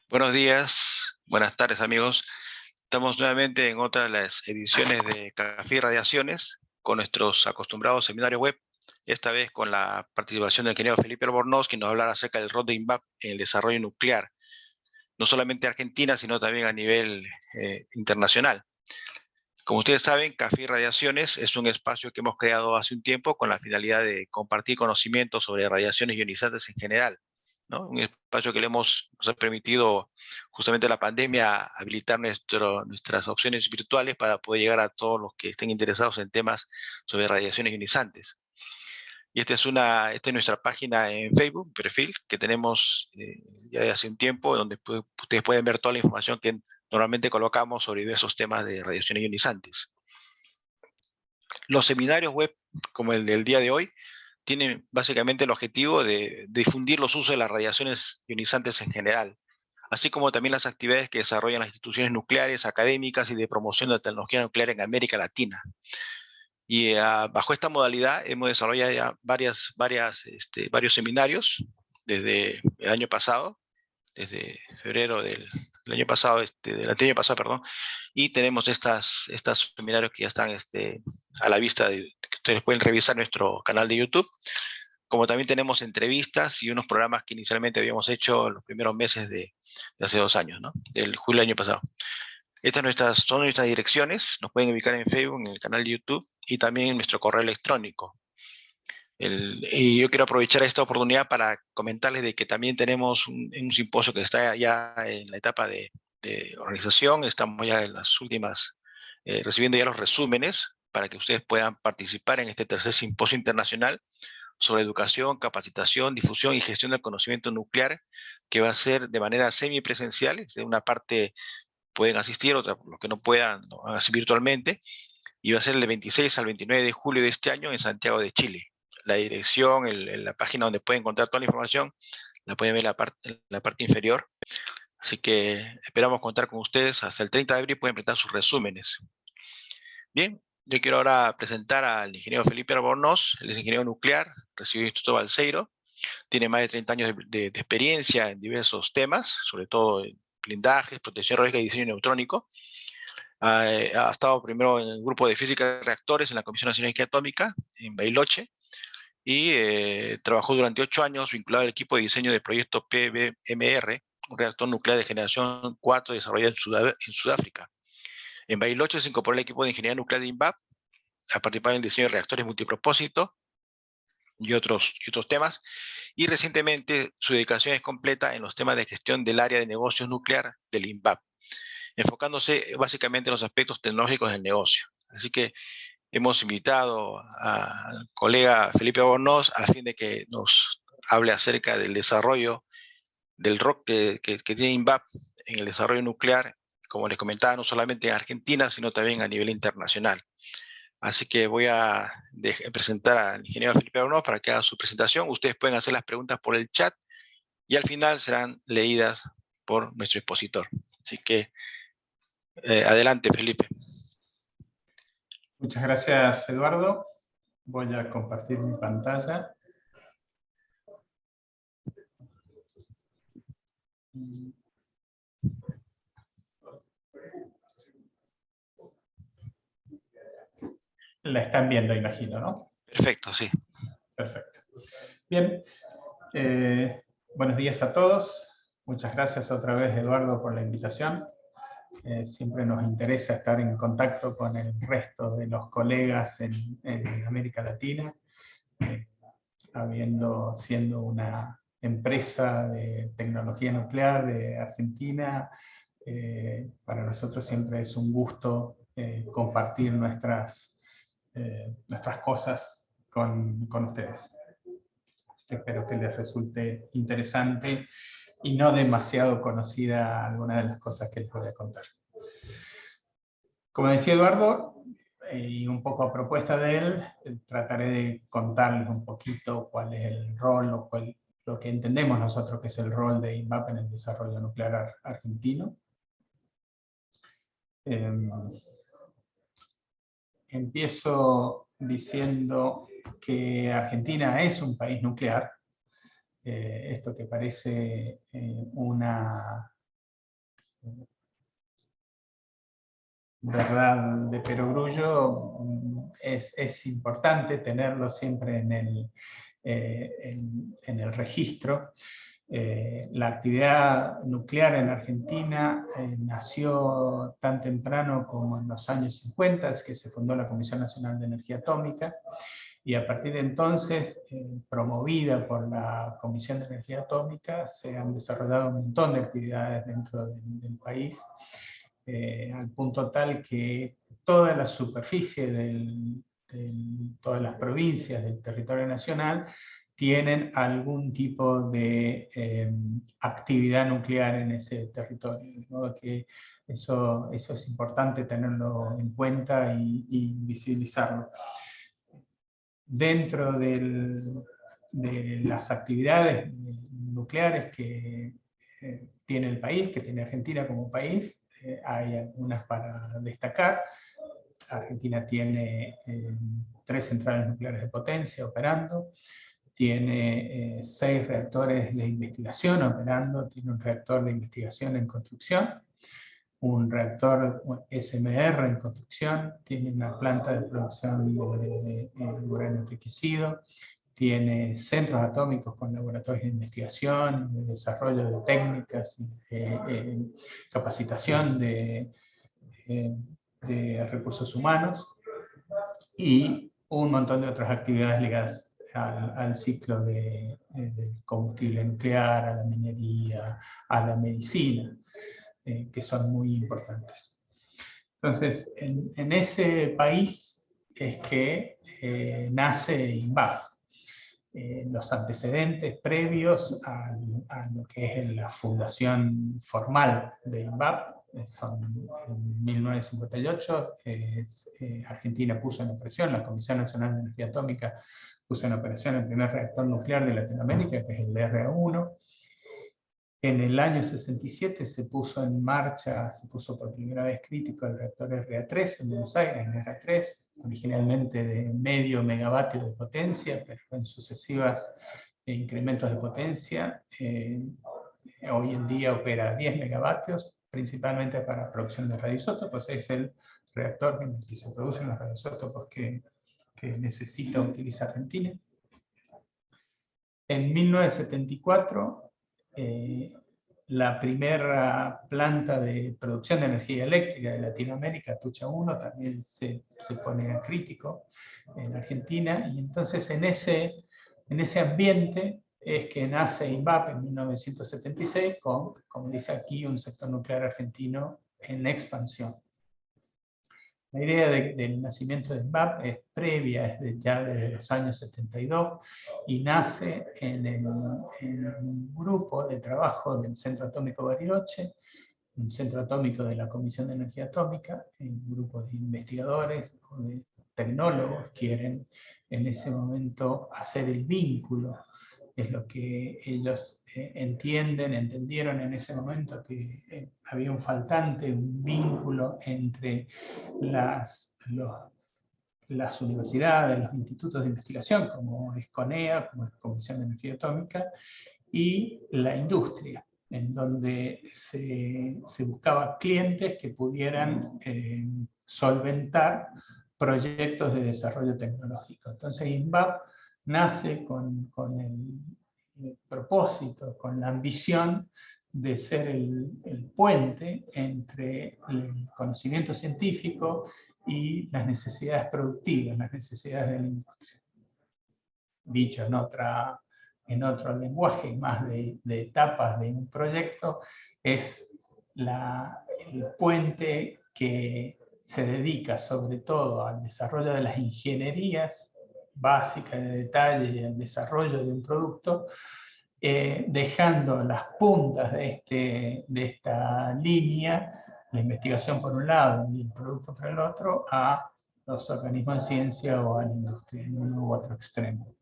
Buenos días, buenas tardes amigos. Estamos nuevamente en otra de las ediciones de Café y Radiaciones con nuestros acostumbrados seminarios web, esta vez con la participación del ingeniero Felipe Albornoz, quien nos hablará acerca del rol de INVAP en el desarrollo nuclear, no solamente Argentina, sino también a nivel internacional. Como ustedes saben, Café y Radiaciones es un espacio que hemos creado hace un tiempo con la finalidad de compartir conocimientos sobre radiaciones ionizantes en general, ¿no? Un espacio que nos ha permitido justamente la pandemia habilitar nuestras opciones virtuales para poder llegar a todos los que estén interesados en temas sobre radiaciones ionizantes. Y esta es nuestra página en Facebook, perfil, que tenemos ya de hace un tiempo, donde ustedes pueden ver toda la información que normalmente colocamos sobre diversos temas de radiaciones ionizantes. Los seminarios web, como el del día de hoy, tienen básicamente el objetivo de difundir los usos de las radiaciones ionizantes en general, así como también las actividades que desarrollan las instituciones nucleares, académicas y de promoción de la tecnología nuclear en América Latina. Y bajo esta modalidad hemos desarrollado ya varios seminarios desde el año pasado, desde febrero del año pasado, del año pasado, perdón, y tenemos estos seminarios que ya están a la vista, que ustedes pueden revisar nuestro canal de YouTube, como también tenemos entrevistas y unos programas que inicialmente habíamos hecho en los primeros meses de hace 2 años, ¿no? Del julio del año pasado. Son nuestras direcciones, nos pueden ubicar en Facebook, en el canal de YouTube y también en nuestro correo electrónico. Y yo quiero aprovechar esta oportunidad para comentarles de que también tenemos un simposio que está ya en la etapa de organización, estamos ya en las últimas, recibiendo ya los resúmenes para que ustedes puedan participar en este tercer simposio internacional sobre educación, capacitación, difusión y gestión del conocimiento nuclear, que va a ser de manera semipresencial. De una parte pueden asistir, otra, los que no puedan, lo van a hacer virtualmente, y va a ser del 26 al 29 de julio de este año en Santiago de Chile. La dirección, la página donde pueden encontrar toda la información, la pueden ver en la parte inferior. Así que esperamos contar con ustedes hasta el 30 de abril, pueden presentar sus resúmenes. Bien, yo quiero ahora presentar al ingeniero Felipe Albornoz, él es ingeniero nuclear, recibió el Instituto Balseiro, tiene más de 30 años de experiencia en diversos temas, sobre todo en blindajes, protección radiológica y diseño neutrónico. Ha estado primero en el grupo de física de reactores en la Comisión Nacional de Energía Atómica, en Bariloche, y trabajó durante 8 años vinculado al equipo de diseño del proyecto PBMR, un reactor nuclear de generación 4 desarrollado en Sudáfrica. En Bariloche se incorporó al equipo de ingeniería nuclear de INVAP, a participar en el diseño de reactores multipropósito y otros temas. Y recientemente su dedicación es completa en los temas de gestión del área de negocios nuclear del INVAP, enfocándose básicamente en los aspectos tecnológicos del negocio. Así que hemos invitado al colega Felipe Albornoz a fin de que nos hable acerca del desarrollo del rol que tiene INVAP en el desarrollo nuclear, como les comentaba, no solamente en Argentina, sino también a nivel internacional. Así que voy a presentar al ingeniero Felipe Albornoz para que haga su presentación. Ustedes pueden hacer las preguntas por el chat y al final serán leídas por nuestro expositor. Así que adelante, Felipe. Muchas gracias, Eduardo. Voy a compartir mi pantalla. La están viendo, imagino, ¿no? Perfecto, sí. Perfecto. Bien. Buenos días a todos. Muchas gracias otra vez, Eduardo, por la invitación. Siempre nos interesa estar en contacto con el resto de los colegas en América Latina, siendo una empresa de tecnología nuclear de Argentina. Para nosotros siempre es un gusto compartir nuestras cosas con ustedes. Así que espero que les resulte interesante y no demasiado conocida alguna de las cosas que les voy a contar. Como decía Eduardo, y un poco a propuesta de él, trataré de contarles un poquito cuál es el rol, lo que entendemos nosotros que es el rol de INVAP en el desarrollo nuclear argentino. Empiezo diciendo que Argentina es un país nuclear. Esto que parece una verdad de perogrullo, es importante tenerlo siempre en el registro. La actividad nuclear en Argentina nació tan temprano como en los años 50, es que se fundó la Comisión Nacional de Energía Atómica, y a partir de entonces, promovida por la Comisión de Energía Atómica, se han desarrollado un montón de actividades dentro del país, al punto tal que toda la superficie todas las provincias del territorio nacional tienen algún tipo de actividad nuclear en ese territorio. De modo que eso es importante tenerlo en cuenta y visibilizarlo. Dentro de las actividades nucleares que tiene el país, que tiene Argentina como país, hay algunas para destacar. Argentina tiene 3 centrales nucleares de potencia operando, tiene 6 reactores de investigación operando, tiene un reactor de investigación en construcción, un reactor SMR en construcción, tiene una planta de producción de uranio enriquecido, tiene centros atómicos con laboratorios de investigación, de desarrollo de técnicas, de capacitación de recursos humanos, y un montón de otras actividades ligadas al ciclo del combustible nuclear, a la minería, a la medicina, que son muy importantes. Entonces, en ese país es que nace INVAP. Los antecedentes previos a lo que es la fundación formal de INVAP son en 1958, Argentina puso en operación, la Comisión Nacional de Energía Atómica puso en operación el primer reactor nuclear de Latinoamérica, que es el DRA-1. En el año 67 se puso en marcha, se puso por primera vez crítico el reactor RA3 en Buenos Aires, el RA3, originalmente de medio megavatio de potencia, pero en sucesivas incrementos de potencia, hoy en día opera 10 megavatios, principalmente para producción de radioisótopos. Es el reactor en el que se producen los radioisótopos que necesita utilizar Argentina. En 1974, la primera planta de producción de energía eléctrica de Latinoamérica, Tucha 1, también se pone a crítico en Argentina, y entonces en ese ambiente es que nace INVAP en 1976 con, como dice aquí, un sector nuclear argentino en expansión. La idea del nacimiento de INVAP es previa, es ya desde los años 72, y nace en un grupo de trabajo del Centro Atómico Bariloche, un centro atómico de la Comisión de Energía Atómica, un grupo de investigadores o de tecnólogos quieren en ese momento hacer el vínculo. Es lo que ellos entendieron en ese momento, que había un faltante, un vínculo entre las universidades, los institutos de investigación, como es CONEA, como es Comisión de Energía Atómica, y la industria, en donde se buscaba clientes que pudieran solventar proyectos de desarrollo tecnológico. Entonces INVAP nace con el propósito, con la ambición de ser el puente entre el conocimiento científico y las necesidades productivas, las necesidades de la industria. Dicho en otro lenguaje, más de etapas de un proyecto, es el puente que se dedica sobre todo al desarrollo de las ingenierías básicas de detalle y al desarrollo de un producto, dejando las puntas de esta línea, la investigación por un lado y el producto por el otro, a los organismos de ciencia o a la industria en uno u otro extremo.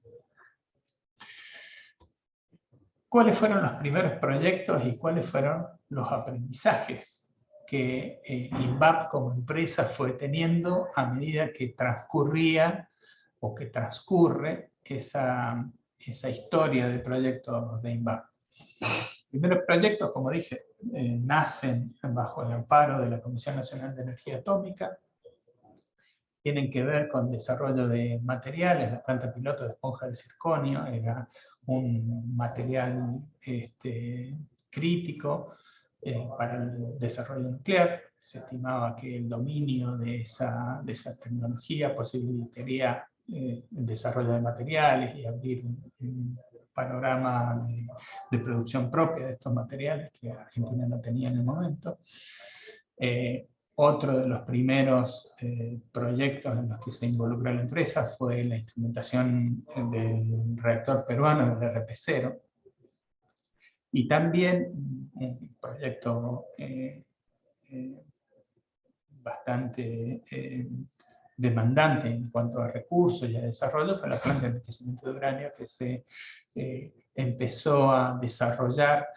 ¿Cuáles fueron los primeros proyectos y cuáles fueron los aprendizajes que INVAP como empresa fue teniendo a medida que transcurría o que transcurre esa historia de proyectos de INVAP? primeros proyectos, como dije, nacen bajo el amparo de la Comisión Nacional de Energía Atómica. Tienen que ver con desarrollo de materiales. La planta piloto de esponja de circonio era un material crítico para el desarrollo nuclear. Se estimaba que el dominio de esa tecnología posibilitaría el desarrollo de materiales y abrir un panorama de producción propia de estos materiales que Argentina no tenía en el momento. Otro de los primeros proyectos en los que se involucró la empresa fue la instrumentación del reactor peruano, del RP0, y también un proyecto bastante demandante en cuanto a recursos y a desarrollo fue la planta de enriquecimiento de uranio, que se empezó a desarrollar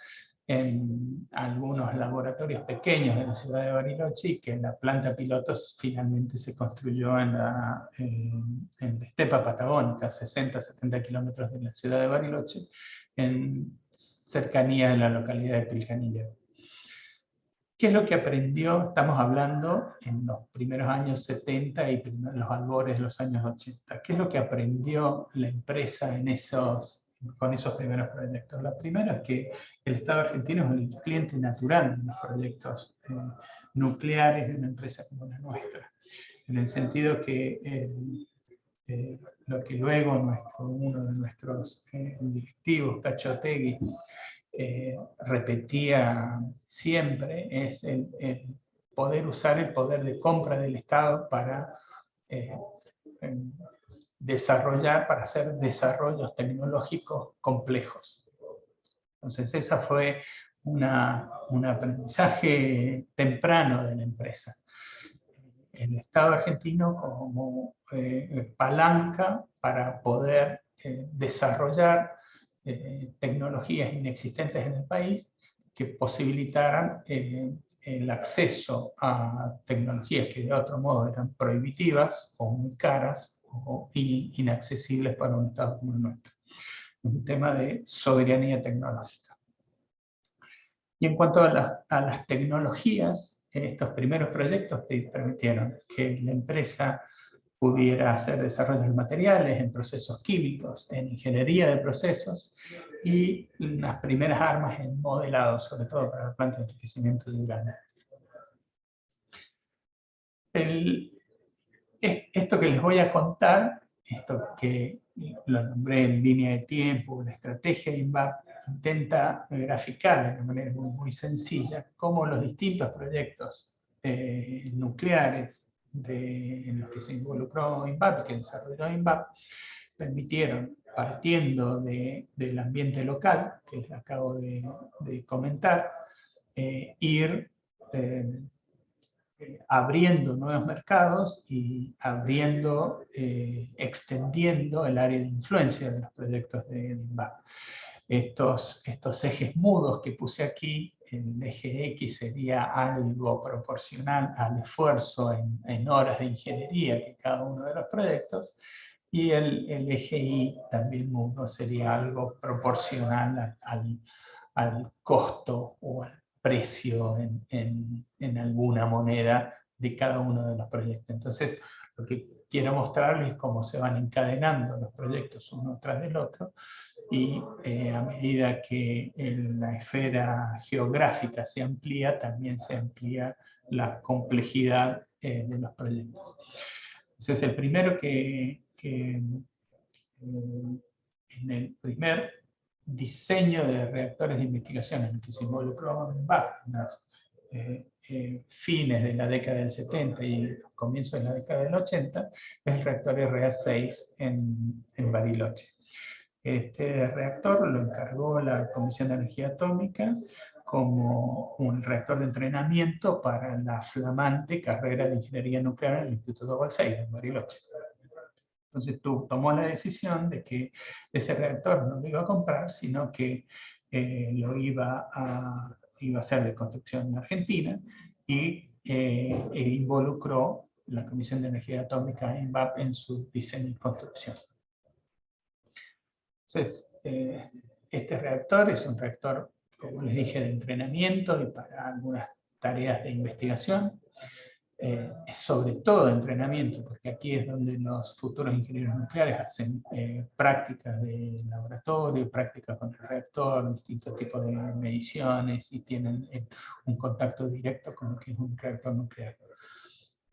en algunos laboratorios pequeños de la ciudad de Bariloche, y que la planta piloto finalmente se construyó en la estepa patagónica, 60-70 kilómetros de la ciudad de Bariloche, en cercanía de la localidad de Pilcanilla. ¿Qué es lo que aprendió? Estamos hablando en los primeros años 70 y los albores de los años 80. ¿Qué es lo que aprendió la empresa con esos primeros proyectos? La primera es que el Estado argentino es el cliente natural de los proyectos nucleares de una empresa como la nuestra. En el sentido que lo que luego uno de nuestros directivos, Cacho Otegui, repetía siempre, es el poder usar el poder de compra del Estado para para hacer desarrollos tecnológicos complejos. Entonces esa fue un aprendizaje temprano de la empresa. El Estado argentino como palanca para poder desarrollar tecnologías inexistentes en el país que posibilitaran el acceso a tecnologías que de otro modo eran prohibitivas o muy caras o inaccesibles para un Estado como el nuestro. Un tema de soberanía tecnológica. Y en cuanto a las tecnologías, estos primeros proyectos permitieron que la empresa pudiera hacer desarrollos de materiales en procesos químicos, en ingeniería de procesos, y las primeras armas en modelado, sobre todo para la planta de enriquecimiento de uranio. Esto que les voy a contar, esto que lo nombré en línea de tiempo, la estrategia de INVAP, intenta graficar de una manera muy sencilla cómo los distintos proyectos nucleares en los que se involucró INVAP y que desarrolló INVAP permitieron, partiendo del ambiente local, que les acabo de comentar, ir abriendo nuevos mercados y extendiendo el área de influencia de los proyectos de INVAP. Estos ejes mudos que puse aquí, el eje X sería algo proporcional al esfuerzo en horas de ingeniería que cada uno de los proyectos, y el eje Y, también mudo, sería algo proporcional al costo o al precio en alguna moneda de cada uno de los proyectos. Entonces, lo que quiero mostrarles es cómo se van encadenando los proyectos uno tras del otro, y a medida que la esfera geográfica se amplía, también se amplía la complejidad de los proyectos. Entonces, el primero en el primer diseño de reactores de investigación en el que se involucró INVAP en fines de la década del 70 y comienzos de la década del 80, es el reactor RA6 en Bariloche. Este reactor lo encargó la Comisión de Energía Atómica como un reactor de entrenamiento para la flamante carrera de Ingeniería Nuclear en el Instituto Balseiro, en Bariloche. Entonces tomó la decisión de que ese reactor no lo iba a comprar, sino que lo iba a hacer de construcción argentina, y involucró la Comisión de Energía Atómica INVAP en su diseño y construcción. Entonces, este reactor es un reactor como les dije, de entrenamiento y para algunas tareas de investigación. Es sobre todo entrenamiento, porque aquí es donde los futuros ingenieros nucleares hacen prácticas de laboratorio, prácticas con el reactor, distintos tipos de mediciones y tienen un contacto directo con lo que es un reactor nuclear.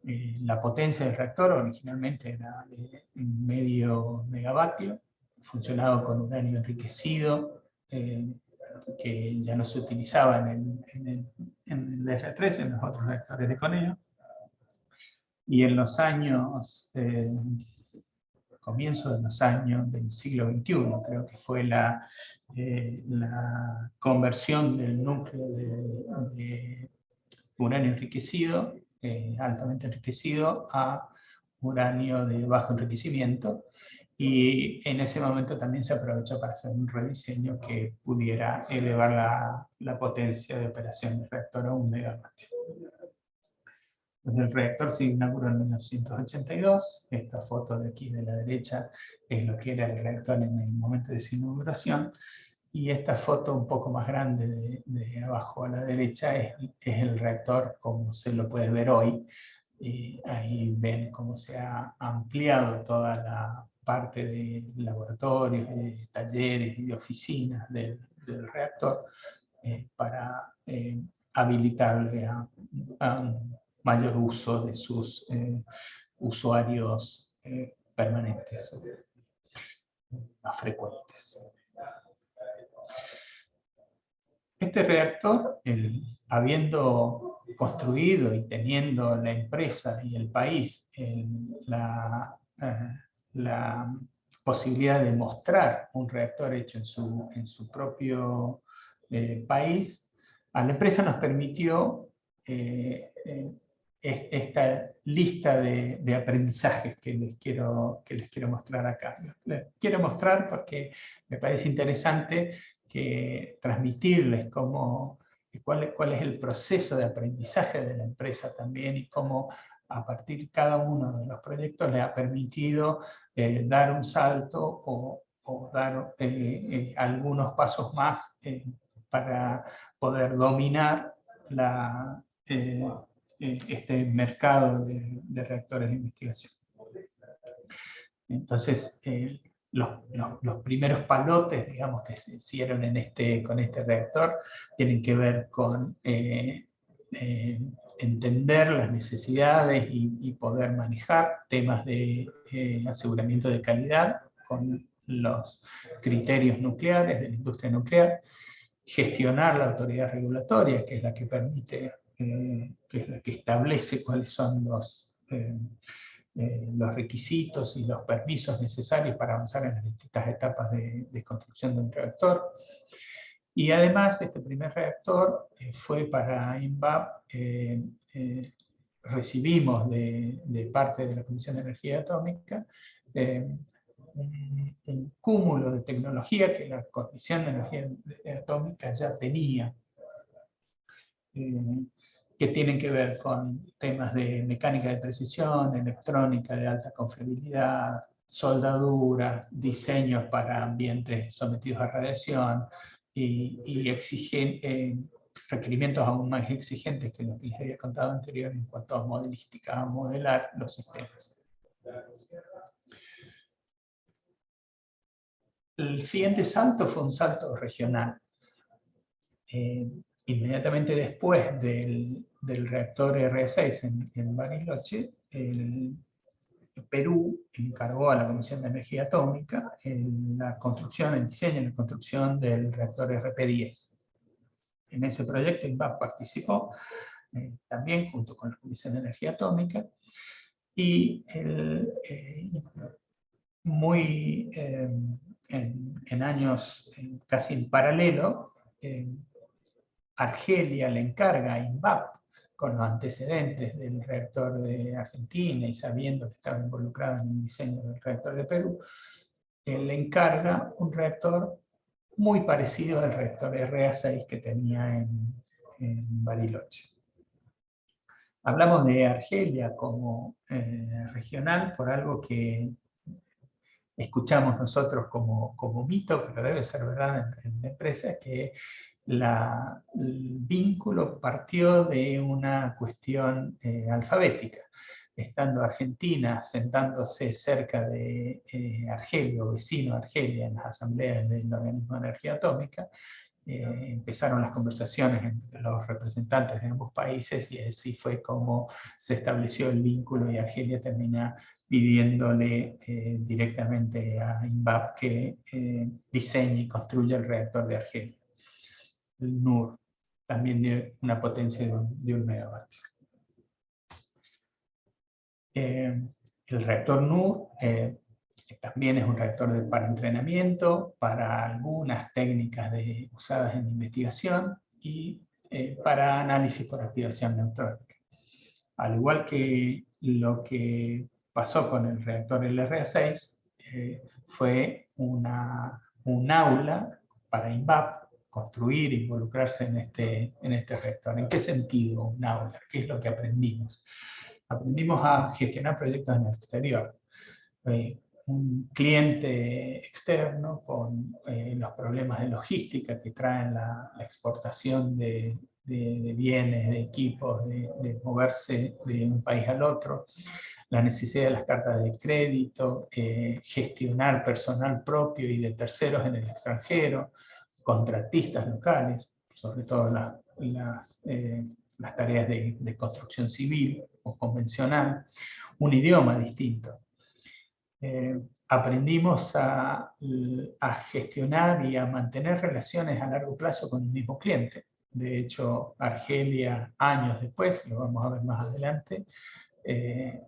La potencia del reactor originalmente era de medio megavatio, funcionaba con uranio enriquecido, que ya no se utilizaba en el DR3, en los otros reactores de Coneo. Y en los años, comienzo de los años del siglo XXI, creo que fue la conversión del núcleo de uranio enriquecido, altamente enriquecido, a uranio de bajo enriquecimiento. Y en ese momento también se aprovechó para hacer un rediseño que pudiera elevar la potencia de operación del reactor a 1 megavatio. Entonces el reactor se inauguró en 1982. Esta foto de aquí de la derecha es lo que era el reactor en el momento de su inauguración. Y esta foto un poco más grande de abajo a la derecha es el reactor como se lo puede ver hoy. Y ahí ven cómo se ha ampliado toda la parte de laboratorios, de talleres y de oficinas del reactor para habilitarle a un mayor uso de sus usuarios permanentes, más frecuentes. Este reactor, habiendo construido y teniendo la empresa y el país la posibilidad de mostrar un reactor hecho en su propio país, a la empresa nos permitió esta lista de aprendizajes que les quiero mostrar acá. Les quiero mostrar porque me parece interesante transmitirles cuál es el proceso de aprendizaje de la empresa también y cómo a partir de cada uno de los proyectos le ha permitido dar un salto o dar algunos pasos más para poder dominar este mercado de reactores de investigación. Entonces, los primeros palotes, digamos, que se hicieron con este reactor tienen que ver con entender las necesidades y poder manejar temas de aseguramiento de calidad con los criterios nucleares de la industria nuclear, gestionar la autoridad regulatoria, que es la que permite, que es la que establece cuáles son los requisitos y los permisos necesarios para avanzar en las distintas etapas de construcción de un reactor. Y además, este primer reactor fue para INVAP, recibimos de parte de la Comisión de Energía Atómica un cúmulo de tecnología que la Comisión de Energía Atómica ya tenía, que tienen que ver con temas de mecánica de precisión, electrónica de alta confiabilidad, soldaduras, diseños para ambientes sometidos a radiación y requerimientos aún más exigentes que los que les había contado anterior en cuanto a modelística, a modelar los sistemas. El siguiente salto fue un salto regional. Inmediatamente después del reactor R6 en Bariloche, Perú encargó a la Comisión de Energía Atómica la construcción, el diseño y la construcción del reactor RP10. En ese proyecto INVAP participó también junto con la Comisión de Energía Atómica y en años casi en paralelo, Argelia le encarga a INVAP, con los antecedentes del reactor de Argentina y sabiendo que estaba involucrado en el diseño del reactor de Perú, le encarga un reactor muy parecido al reactor RA6 que tenía en Bariloche. Hablamos de Argelia como regional por algo que escuchamos nosotros como mito, pero debe ser verdad en la empresa, que el vínculo partió de una cuestión alfabética. Estando Argentina sentándose cerca de Argelia, o vecino a Argelia, en las asambleas del Organismo de Energía Atómica, empezaron las conversaciones entre los representantes de ambos países y así fue como se estableció el vínculo y Argelia termina pidiéndole directamente a INVAP que diseñe y construya el reactor de Argelia, el NUR, también de una potencia de 1 megavatio. El reactor NUR también es un reactor para entrenamiento, para algunas técnicas usadas en investigación y para análisis por activación neutrónica. Al igual que lo que pasó con el reactor LRA6, fue un aula para INVAP construir e involucrarse en este reactor. ¿En qué sentido un aula? ¿Qué es lo que aprendimos? Aprendimos a gestionar proyectos en el exterior. Un cliente externo con los problemas de logística que traen la exportación de bienes, de equipos, de moverse de un país al otro, la necesidad de las cartas de crédito, gestionar personal propio y de terceros en el extranjero, contratistas locales, sobre todo las tareas de construcción civil o convencional, un idioma distinto. Aprendimos a gestionar y a mantener relaciones a largo plazo con un mismo cliente. De hecho, Argelia, años después, lo vamos a ver más adelante,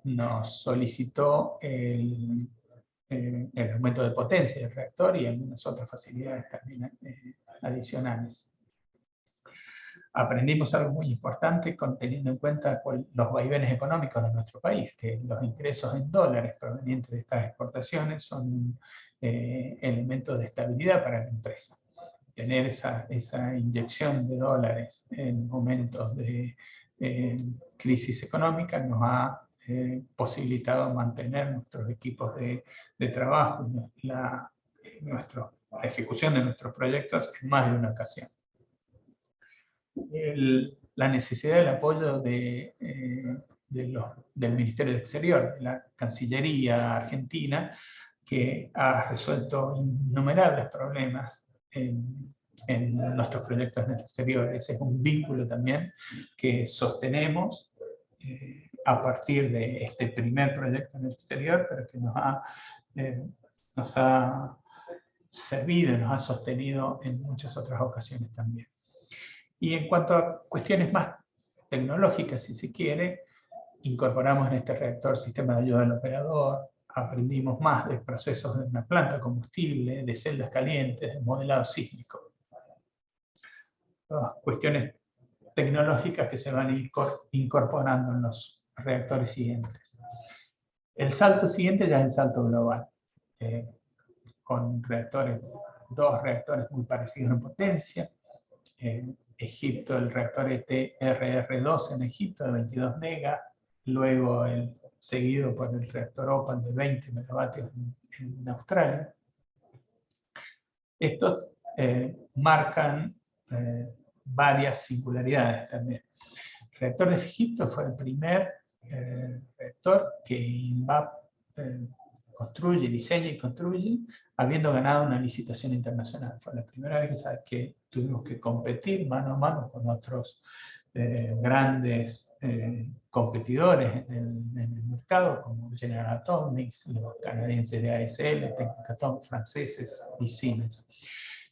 nos solicitó el aumento de potencia del reactor y algunas otras facilidades también adicionales. Aprendimos algo muy importante teniendo en cuenta los vaivenes económicos de nuestro país, que los ingresos en dólares provenientes de estas exportaciones son un elemento de estabilidad para la empresa. Tener esa inyección de dólares en momentos de crisis económica nos ha posibilitado mantener nuestros equipos de trabajo, la ejecución de nuestros proyectos en más de una ocasión. La necesidad del apoyo del Ministerio de Exterior, de la Cancillería Argentina, que ha resuelto innumerables problemas en nuestros proyectos en el exterior. Ese es un vínculo también que sostenemos a partir de este primer proyecto en el exterior, pero que nos ha servido, nos ha sostenido en muchas otras ocasiones también. Y en cuanto a cuestiones más tecnológicas, si se quiere, incorporamos en este reactor sistema de ayuda al operador, aprendimos más de procesos de una planta combustible, de celdas calientes, de modelado sísmico. Todas cuestiones tecnológicas que se van a ir incorporando en los reactores siguientes. El salto siguiente ya es el salto global, con dos reactores muy parecidos en potencia. Egipto, el reactor ETRR2 en Egipto de 22 megas, luego seguido por el reactor OPAL de 20 megavatios en Australia. Estos marcan varias singularidades también. El reactor de Egipto fue el primer reactor que INVAP construye, diseña y construye, habiendo ganado una licitación internacional. Fue la primera vez que tuvimos que competir mano a mano con otros grandes competidores en el mercado, como General Atomics, los canadienses de ASL, Technicatom, franceses y Siemens.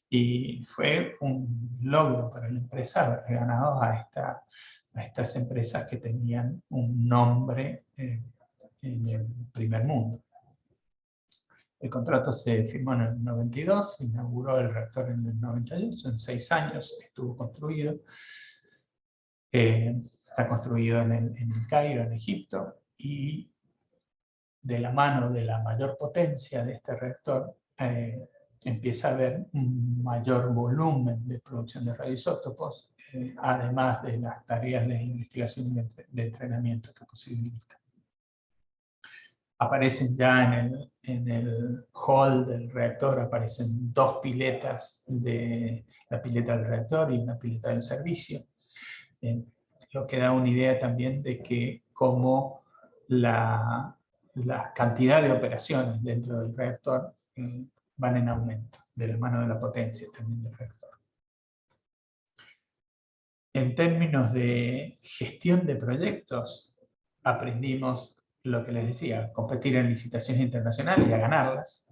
Y fue un logro para la empresa haber ganado a estas empresas que tenían un nombre en el primer mundo. El contrato se firmó en el 92, se inauguró el reactor en el 98, en 6 años estuvo construido. Está construido en el Cairo, en Egipto, y de la mano de la mayor potencia de este reactor, empieza a haber un mayor volumen de producción de radioisótopos, además de las tareas de investigación y de entrenamiento que posibilitan. aparecen ya en el hall del reactor, aparecen dos piletas, la pileta del reactor y una pileta del servicio. Lo que da una idea también de que cómo la cantidad de operaciones dentro del reactor van en aumento, de la mano de la potencia también del reactor. En términos de gestión de proyectos, aprendimos lo que les decía, competir en licitaciones internacionales y a ganarlas.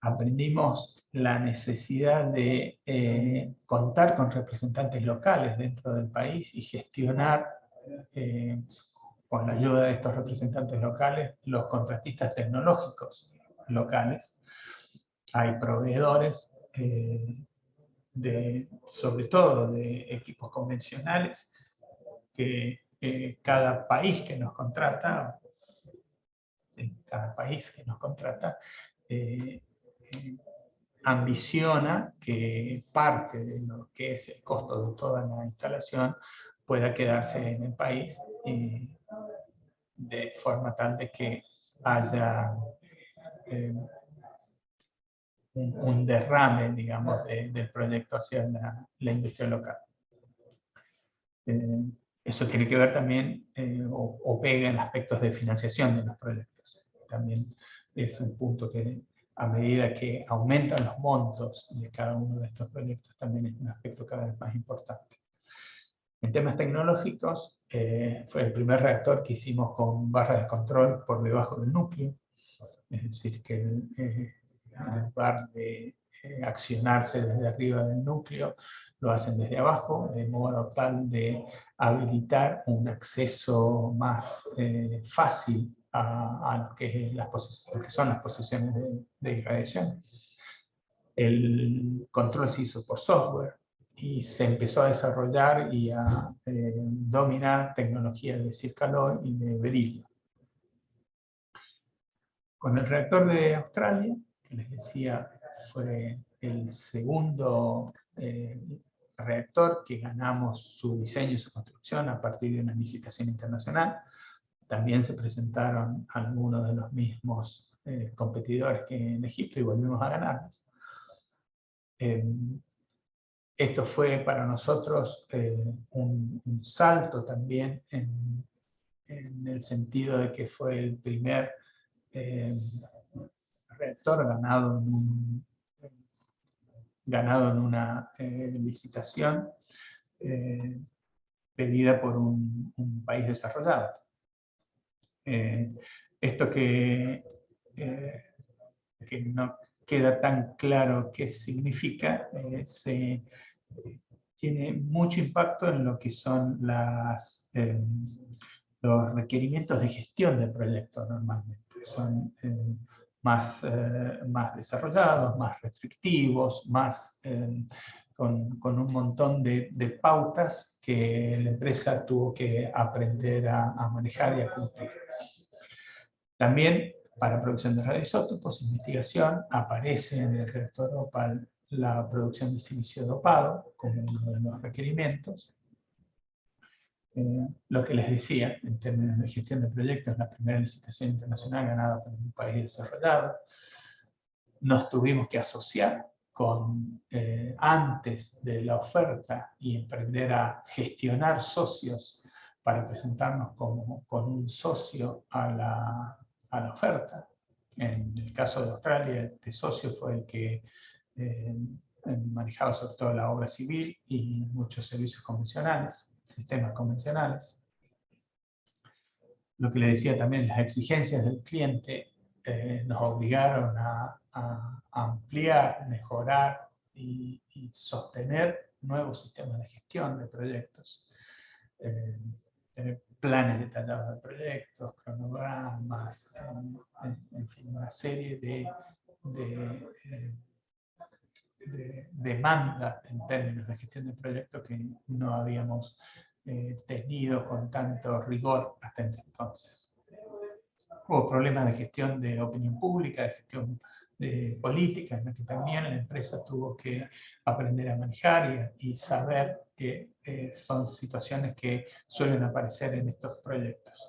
Aprendimos la necesidad de contar con representantes locales dentro del país y gestionar con la ayuda de estos representantes locales los contratistas tecnológicos locales. Hay proveedores sobre todo de equipos convencionales, que cada país que nos contrata, ambiciona que parte de lo que es el costo de toda la instalación pueda quedarse en el país, de forma tal de que haya un derrame, digamos, del proyecto hacia la industria local. Eso tiene que ver también, o pega en aspectos de financiación de los proyectos. También es un punto que, a medida que aumentan los montos de cada uno de estos proyectos, también es un aspecto cada vez más importante. En temas tecnológicos, fue el primer reactor que hicimos con barras de control por debajo del núcleo, es decir, que en lugar de accionarse desde arriba del núcleo, lo hacen desde abajo, de modo tal de habilitar un acceso más fácil a lo que son las posiciones de irradiación. El control se hizo por software y se empezó a desarrollar y a dominar tecnologías de Circalor y de berilio. Con el reactor de Australia, que les decía, fue el segundo reactor que ganamos su diseño y su construcción a partir de una licitación internacional. También se presentaron algunos de los mismos competidores que en Egipto y volvimos a ganarlos. Esto fue para nosotros un salto también en el sentido de que fue el primer reactor ganado en una licitación pedida por un país desarrollado. Esto que no queda tan claro qué significa, tiene mucho impacto en lo que son los requerimientos de gestión del proyecto normalmente. Son más desarrollados, más restrictivos, con un montón de pautas que la empresa tuvo que aprender a manejar y a cumplir. También, para producción de radioisótopos, investigación, aparece en el reactor OPAL la producción de silicio dopado como uno de los requerimientos. Lo que les decía, en términos de gestión de proyectos, la primera licitación internacional ganada por un país desarrollado. Nos tuvimos que asociar antes de la oferta y emprender a gestionar socios para presentarnos con un socio a la oferta. En el caso de Australia, este socio fue el que manejaba sobre todo la obra civil y muchos servicios convencionales, sistemas convencionales. Lo que le decía también, las exigencias del cliente nos obligaron a ampliar, mejorar y sostener nuevos sistemas de gestión de proyectos. Tener planes detallados de proyectos, cronogramas, en fin, una serie de demandas en términos de gestión de proyectos que no habíamos tenido con tanto rigor hasta entonces. Hubo problemas de gestión de opinión pública, de gestión de política, en la que también la empresa tuvo que aprender a manejar y saber que son situaciones que suelen aparecer en estos proyectos.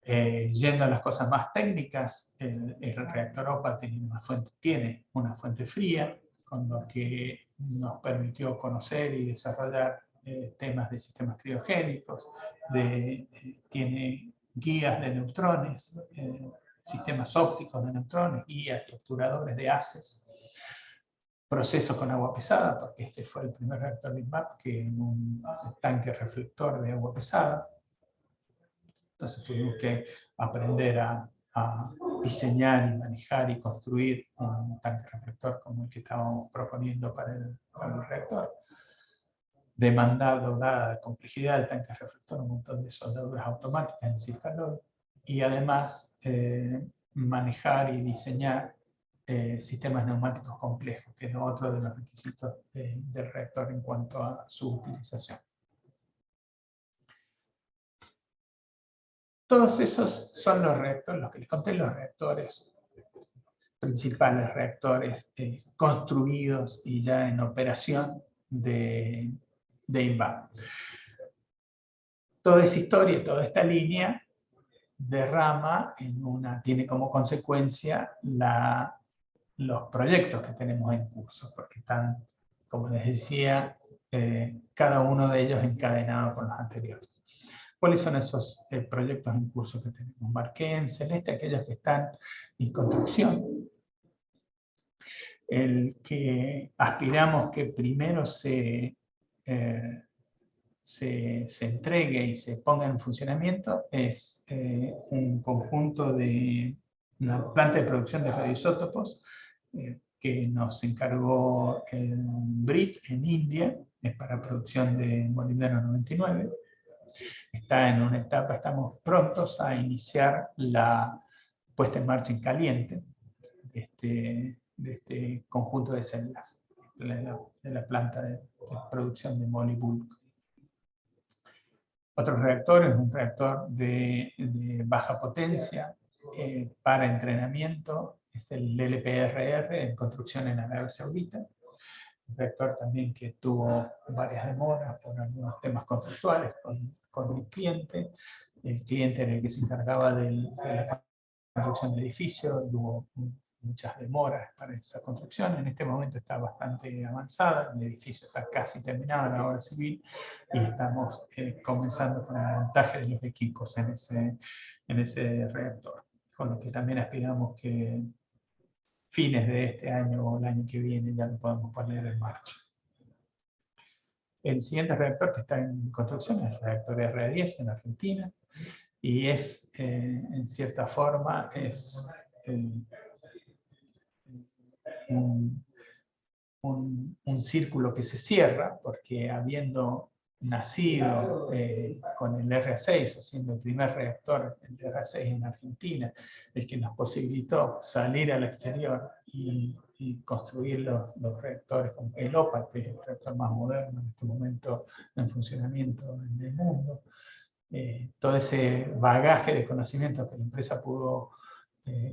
Yendo a las cosas más técnicas, el reactor OPA tiene una fuente fría, con lo que nos permitió conocer y desarrollar temas de sistemas criogénicos, tiene guías de neutrones, sistemas ópticos de neutrones, guías y obturadores de haces, procesos con agua pesada, porque este fue el primer reactor BIMAP que en un tanque reflector de agua pesada. Entonces tuvimos que aprender a diseñar y manejar y construir un tanque reflector como el que estábamos proponiendo para el reactor. Demandado, dada la complejidad del tanque reflector, un montón de soldaduras automáticas en Circaloy, y además manejar y diseñar sistemas neumáticos complejos, que era otro de los requisitos del reactor en cuanto a su utilización. Todos esos son los reactores, los que les conté, los reactores principales, reactores construidos y ya en operación de INVAP. Toda esa historia, toda esta línea derrama tiene como consecuencia los proyectos que tenemos en curso, porque están, como les decía, cada uno de ellos encadenado con los anteriores. ¿Cuáles son esos proyectos en curso que tenemos? Marqué en celeste aquellos que están en construcción. El que aspiramos que primero se entregue y se ponga en funcionamiento es un conjunto de una planta de producción de radioisótopos que nos encargó el BRIT en India, es para producción de molibdeno 99. Está en una etapa, estamos prontos a iniciar la puesta en marcha en caliente de este conjunto de celdas, de la planta de producción de molibulk. Otro reactor es un reactor de baja potencia para entrenamiento, es el LPRR en construcción en Arabia Saudita. Un reactor también que tuvo varias demoras por algunos temas conceptuales con el cliente. El cliente era el que se encargaba de la construcción del edificio, hubo muchas demoras para esa construcción. En este momento está bastante avanzada, el edificio está casi terminado, la obra civil, y estamos comenzando con el montaje de los equipos en ese reactor, con lo que también aspiramos que fines de este año o el año que viene ya lo podamos poner en marcha. El siguiente reactor que está en construcción es el reactor R10 en Argentina, y es, en cierta forma, es un círculo que se cierra, porque habiendo nacido con el R6, o siendo el primer reactor, el R6 en Argentina, el que nos posibilitó salir al exterior y construir los reactores, como el OPA, que es el reactor más moderno en este momento en funcionamiento en el mundo. Todo ese bagaje de conocimiento que la empresa pudo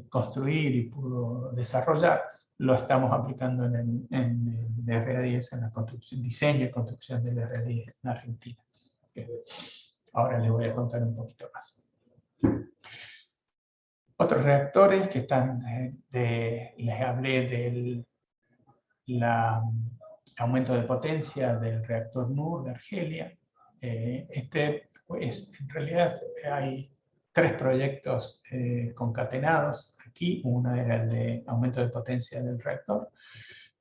construir y pudo desarrollar, lo estamos aplicando en el RA10, en la construcción, diseño y construcción del RA10 en Argentina. Ahora les voy a contar un poquito más. Otros reactores que están, les hablé del aumento de potencia del reactor NUR de Argelia. En realidad hay 3 proyectos concatenados aquí. Uno era el de aumento de potencia del reactor,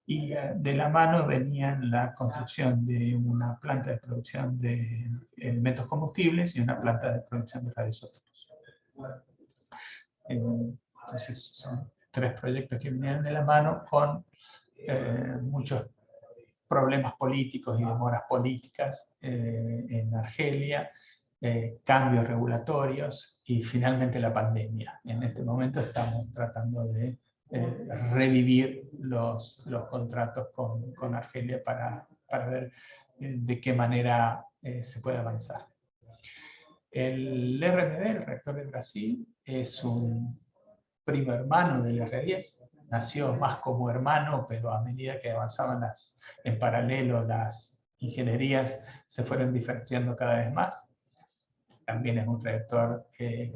y de la mano venían la construcción de una planta de producción de elementos combustibles y una planta de producción de radioisótopos. Entonces son 3 proyectos que vinieron de la mano con muchos problemas políticos y demoras políticas en Argelia, cambios regulatorios y finalmente la pandemia. En este momento estamos tratando de revivir los contratos con Argelia para ver de qué manera se puede avanzar. El RMB, el reactor de Brasil, es un primo hermano del R10. Nació más como hermano, pero a medida que avanzaban en paralelo las ingenierías, se fueron diferenciando cada vez más. También es un reactor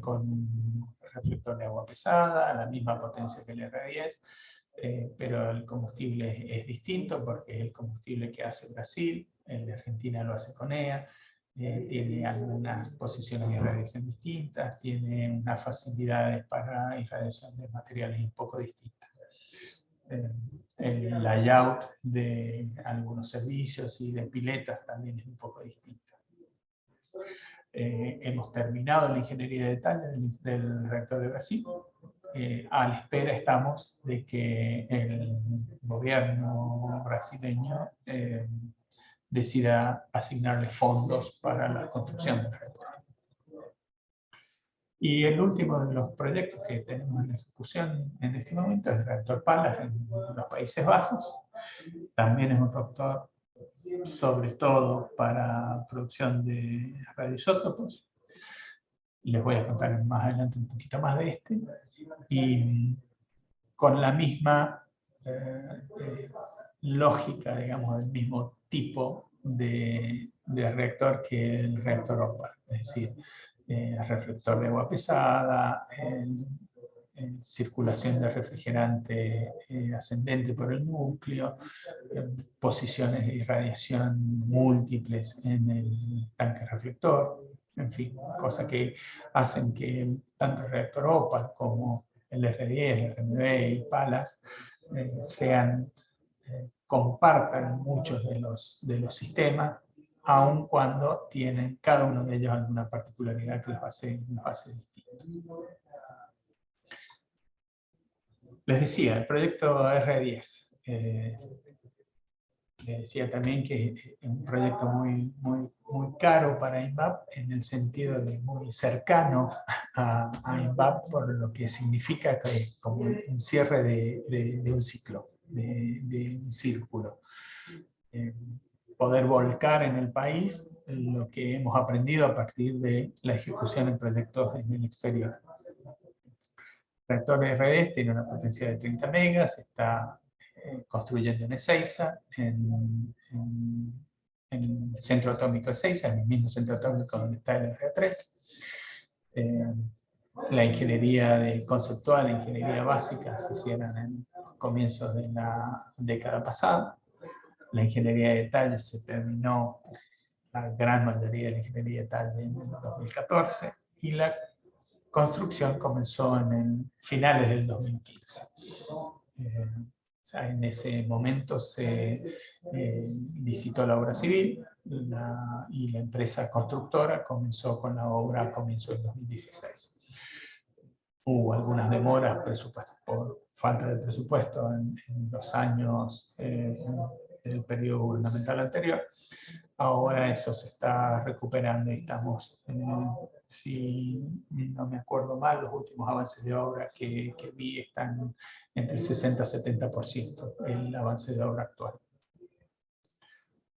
con un reflector de agua pesada, a la misma potencia que el R10, pero el combustible es distinto porque es el combustible que hace Brasil, el de Argentina lo hace con EA, tiene algunas posiciones de irradiación distintas, tiene unas facilidades para irradiación de materiales un poco distintas. El layout de algunos servicios y de piletas también es un poco distinto. Hemos terminado la ingeniería de detalle del reactor de Brasil. A la espera estamos de que el gobierno brasileño decida asignarle fondos para la construcción del reactor. Y el último de los proyectos que tenemos en ejecución en este momento es el reactor Palas en los Países Bajos. También es un reactor sobre todo para producción de radioisótopos. Les voy a contar más adelante un poquito más de este. Y con la misma lógica, digamos, el mismo tipo de reactor que el reactor OPAR. Es decir, reflector de agua pesada, circulación de refrigerante ascendente por el núcleo, posiciones de irradiación múltiples en el tanque reflector, en fin, cosas que hacen que tanto el reactor OPAL como el R10, el RMB y PALAS compartan muchos de los sistemas, aun cuando tienen cada uno de ellos alguna particularidad que los hace distintos. Les decía, el proyecto R10. Les decía también que es un proyecto muy caro para INVAP, en el sentido de muy cercano a INVAP, por lo que significa que es como un cierre de un ciclo, de un círculo. Poder volcar en el país lo que hemos aprendido a partir de la ejecución en proyectos en el exterior. El reactor R10 tiene una potencia de 30 megas, está construyendo en Ezeiza, en el centro atómico de Ezeiza, en el mismo centro atómico donde está el R3. La ingeniería conceptual, la ingeniería básica se hicieron en comienzos de la década pasada. La ingeniería de detalle se terminó, la gran mayoría de la ingeniería de detalle, en el 2014, y la construcción comenzó en finales del 2015. En ese momento se licitó la obra civil y la empresa constructora comenzó con la obra a comienzos del 2016. Hubo algunas demoras por falta de presupuesto en los años del periodo gubernamental anterior. Ahora eso se está recuperando y estamos, si no me acuerdo mal, los últimos avances de obra que vi están entre el 60 y 70% el avance de obra actual.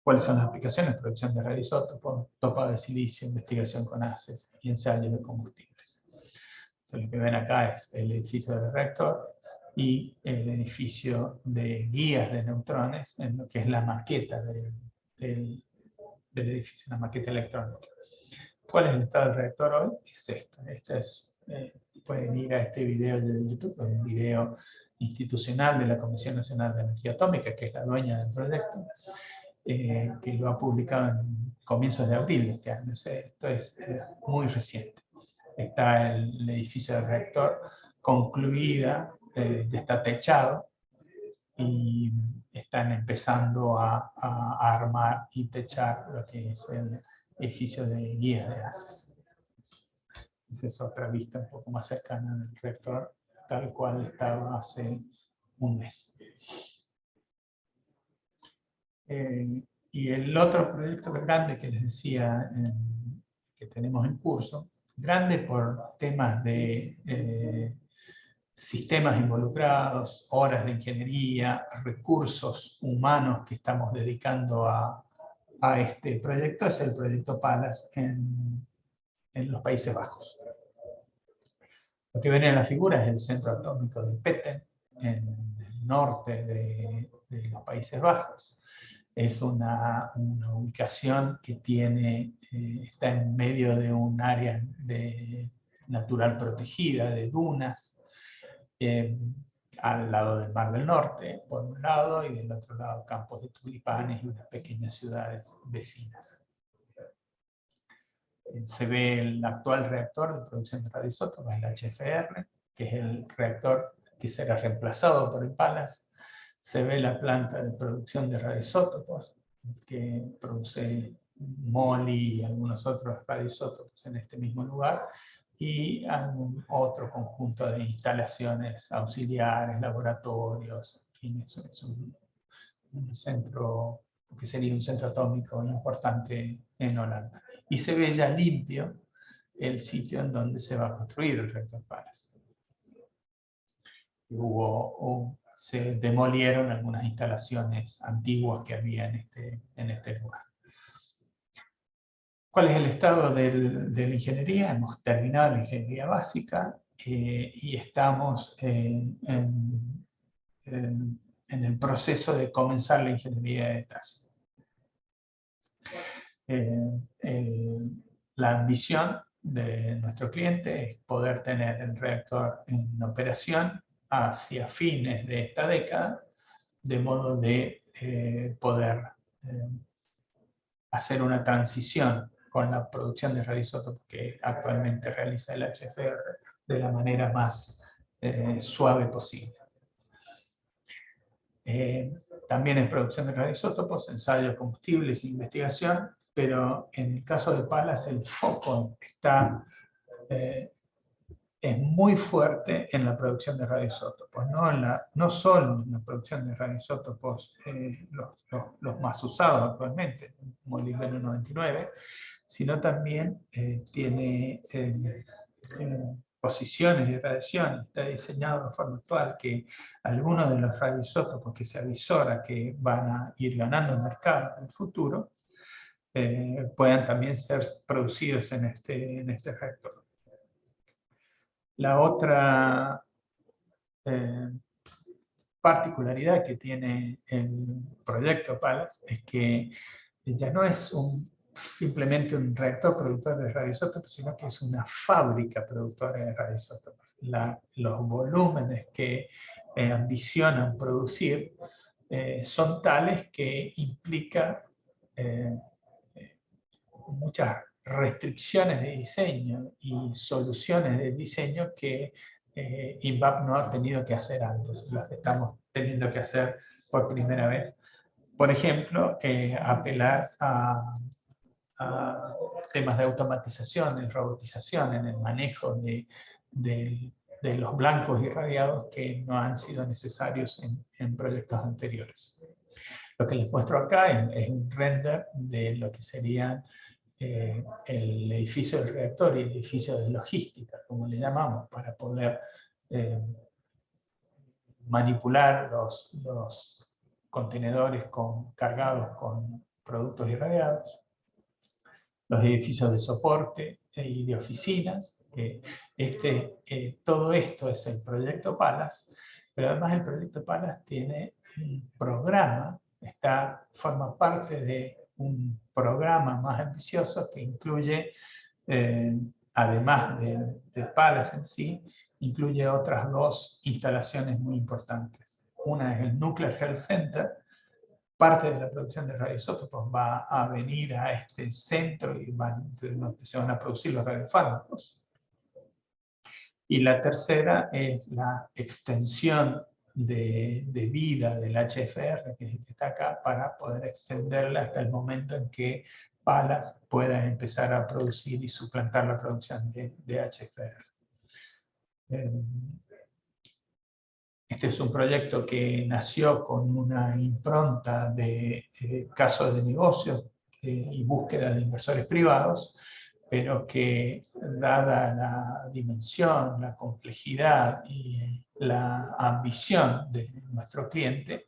¿Cuáles son las aplicaciones? Producción de radioisótopos, topado de silicio, investigación con ACES y ensayos de combustibles. Entonces, lo que ven acá es el edificio del reactor y el edificio de guías de neutrones en lo que es la maqueta del edificio, una maqueta electrónica. ¿Cuál es el estado del reactor hoy? Es esto. Pueden ir a este video de YouTube, un video institucional de la Comisión Nacional de Energía Atómica, que es la dueña del proyecto, que lo ha publicado en comienzos de abril de este año. Esto es muy reciente. Está el edificio del reactor concluida, ya está techado, y están empezando a armar y techar lo que es el edificio de guías de ACES. Esa es otra vista un poco más cercana del reactor, tal cual estaba hace un mes. Y el otro proyecto grande que les decía que tenemos en curso, grande por temas de sistemas involucrados, horas de ingeniería, recursos humanos que estamos dedicando a este proyecto, es el proyecto PALAS en los Países Bajos. Lo que ven en la figura es el centro atómico de Petten, en el norte de los Países Bajos. Es una ubicación que está en medio de un área natural protegida, de dunas, al lado del Mar del Norte, por un lado, y del otro lado campos de tulipanes y unas pequeñas ciudades vecinas. Se ve el actual reactor de producción de radioisótopos, el HFR, que es el reactor que será reemplazado por el PALAS. Se ve la planta de producción de radioisótopos, que produce MOLI y algunos otros radioisótopos en este mismo lugar, y algún otro conjunto de instalaciones auxiliares, laboratorios. En fin, es un centro, que sería un centro atómico importante en Holanda. Y se ve ya limpio el sitio en donde se va a construir el reactor PALAS. Se demolieron algunas instalaciones antiguas que había en este lugar. ¿Cuál es el estado de la ingeniería? Hemos terminado la ingeniería básica y estamos en el proceso de comenzar la ingeniería de detalle. La ambición de nuestro cliente es poder tener el reactor en operación hacia fines de esta década, de modo de poder hacer una transición con la producción de radioisótopos que actualmente realiza el HFR de la manera más suave posible. También es producción de radioisótopos, ensayos, combustibles e investigación, pero en el caso de PALAS el foco es muy fuerte en la producción de radioisótopos, no solo en la producción de radioisótopos los más usados actualmente, molibdeno 99, sino también tiene posiciones de radiación. Está diseñado de forma actual que algunos de los radioisótopos que se avisora que van a ir ganando el mercado en el futuro puedan también ser producidos en este reactor. La otra particularidad que tiene el proyecto PALAS es que ya no es simplemente un reactor productor de radioisótopos, sino que es una fábrica productora de radioisótopos. Los volúmenes que ambicionan producir son tales que implica muchas restricciones de diseño y soluciones de diseño que INVAP no ha tenido que hacer antes, las estamos teniendo que hacer por primera vez. Por ejemplo, apelar a temas de automatización y robotización en el manejo de los blancos irradiados que no han sido necesarios en proyectos anteriores. Lo que les muestro acá es un render de lo que serían el edificio del reactor y el edificio de logística, como le llamamos, para poder manipular los contenedores cargados con productos irradiados, los edificios de soporte y de oficinas. Todo esto es el proyecto PALAS, pero además el proyecto PALAS tiene un programa, forma parte de un programa más ambicioso que incluye, además de PALAS en sí, incluye otras dos instalaciones muy importantes. Una es el Nuclear Health Center. Parte de la producción de radioisótopos va a venir a este centro y donde se van a producir los radiofármacos. Y la tercera es la extensión de vida del HFR, que está acá, para poder extenderla hasta el momento en que PALAS pueda empezar a producir y suplantar la producción de HFR. Este es un proyecto que nació con una impronta de casos de negocios y búsqueda de inversores privados, pero que, dada la dimensión, la complejidad y la ambición de nuestro cliente,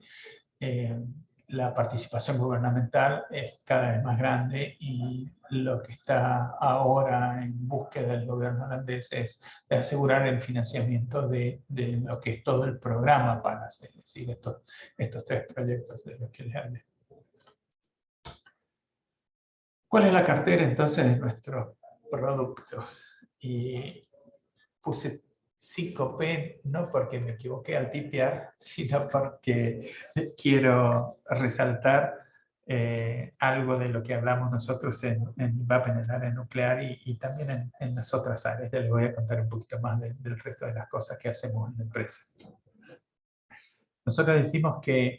la participación gubernamental es cada vez más grande y lo que está ahora en búsqueda del gobierno holandés es de asegurar el financiamiento de lo que es todo el programa PALAS, es decir, estos tres proyectos de los que les hablé. ¿Cuál es la cartera entonces de nuestros productos? Y puse 5P no porque me equivoqué al tipear, sino porque quiero resaltar algo de lo que hablamos nosotros en INVAP, en el área nuclear y también en las otras áreas. Ya les voy a contar un poquito más del resto de las cosas que hacemos en la empresa. Nosotros decimos que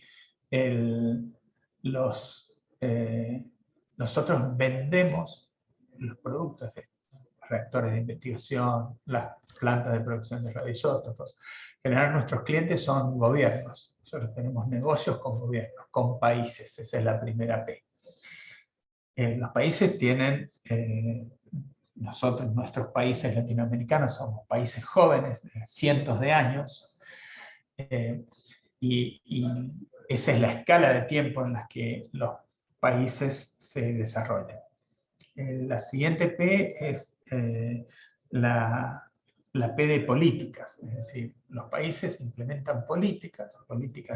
nosotros vendemos los productos de reactores de investigación, las plantas de producción de radioisótopos. En general nuestros clientes son gobiernos. Nosotros tenemos negocios con gobiernos, con países. Esa es la primera P. Los países tienen, nuestros países latinoamericanos somos países jóvenes, de cientos de años, y esa es la escala de tiempo en la que los países se desarrollan. La siguiente P es la P de políticas, es decir, los países implementan políticas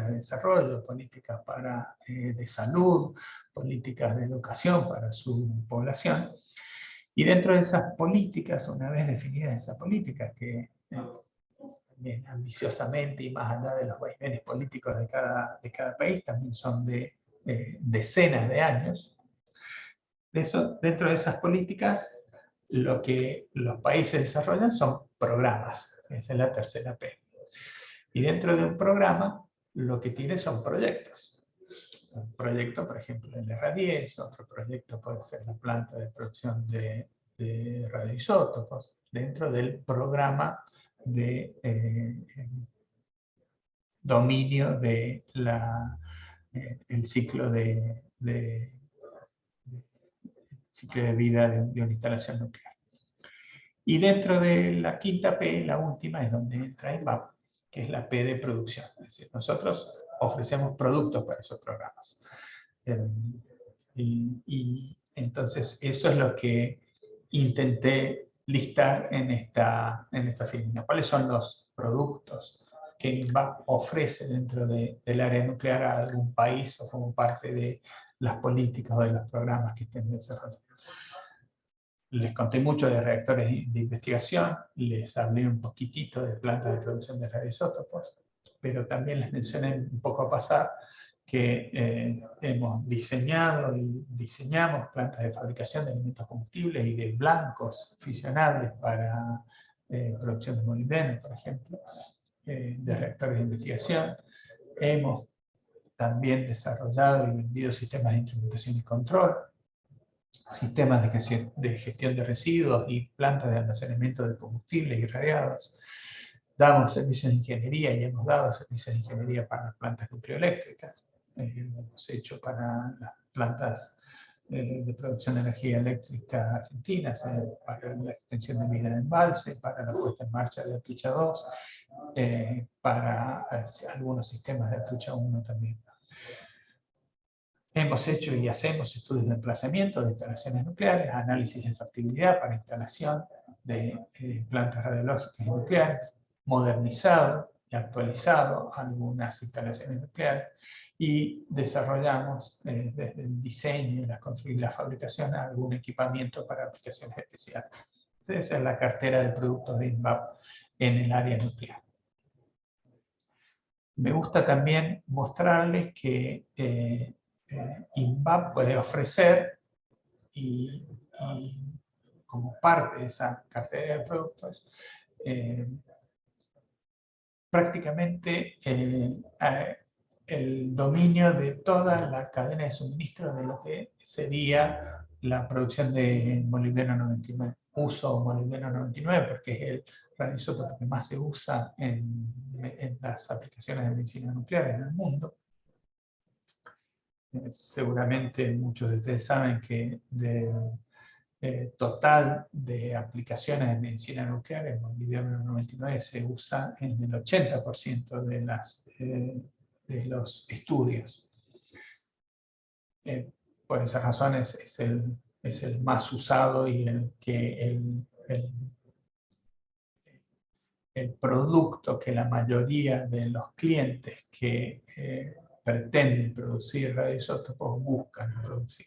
de desarrollo, políticas de salud, políticas de educación para su población, y dentro de esas políticas, una vez definidas esas políticas, que bien ambiciosamente y más allá de los vaivenes políticos de cada país, también son de decenas de años. Dentro de esas políticas, lo que los países desarrollan son programas. Esa es la tercera P. Y dentro de un programa, lo que tiene son proyectos. Un proyecto, por ejemplo, el de RADIES, otro proyecto puede ser la planta de producción de radioisótopos, dentro del programa de dominio de el ciclo de vida de una instalación nuclear. Y dentro de la quinta P, la última, es donde entra INVAP, que es la P de producción. Es decir, nosotros ofrecemos productos para esos programas. Y entonces eso es lo que intenté listar en esta filmina. ¿Cuáles son los productos que INVAP ofrece dentro del área nuclear a algún país o como parte de las políticas o de los programas que estén desarrollando? Les conté mucho de reactores de investigación, les hablé un poquitito de plantas de producción de radioisótopos, pero también les mencioné un poco a pasar que hemos diseñado y diseñamos plantas de fabricación de alimentos combustibles y de blancos fisionables para producción de molibdeno, por ejemplo, de reactores de investigación. Hemos también desarrollado y vendido sistemas de instrumentación y control, sistemas de gestión de residuos y plantas de almacenamiento de combustibles irradiados. Damos servicios de ingeniería y hemos dado servicios de ingeniería para las plantas nucleoeléctricas. Lo hemos hecho para las plantas de producción de energía eléctrica argentinas, para la extensión de vida de embalse, para la puesta en marcha de Atucha 2, para algunos sistemas de Atucha 1 también. Hemos hecho y hacemos estudios de emplazamiento de instalaciones nucleares, análisis de factibilidad para instalación de plantas radiológicas y nucleares, modernizado y actualizado algunas instalaciones nucleares y desarrollamos desde el diseño y la fabricación algún equipamiento para aplicaciones especiales. Entonces, esa es la cartera de productos de INVAP en el área nuclear. Me gusta también mostrarles que INVAP puede ofrecer y como parte de esa cartera de productos prácticamente el dominio de toda la cadena de suministro de lo que sería la producción de molibdeno 99. Uso molibdeno 99 porque es el radioisótopo que más se usa en las aplicaciones de medicina nuclear en el mundo. Seguramente muchos de ustedes saben que del total de aplicaciones de medicina nuclear, el molibdeno 99 se usa en el 80% de los estudios. Por esas razones es el más usado y el producto que la mayoría de los clientes que pretenden producir radioisótopos buscan producir.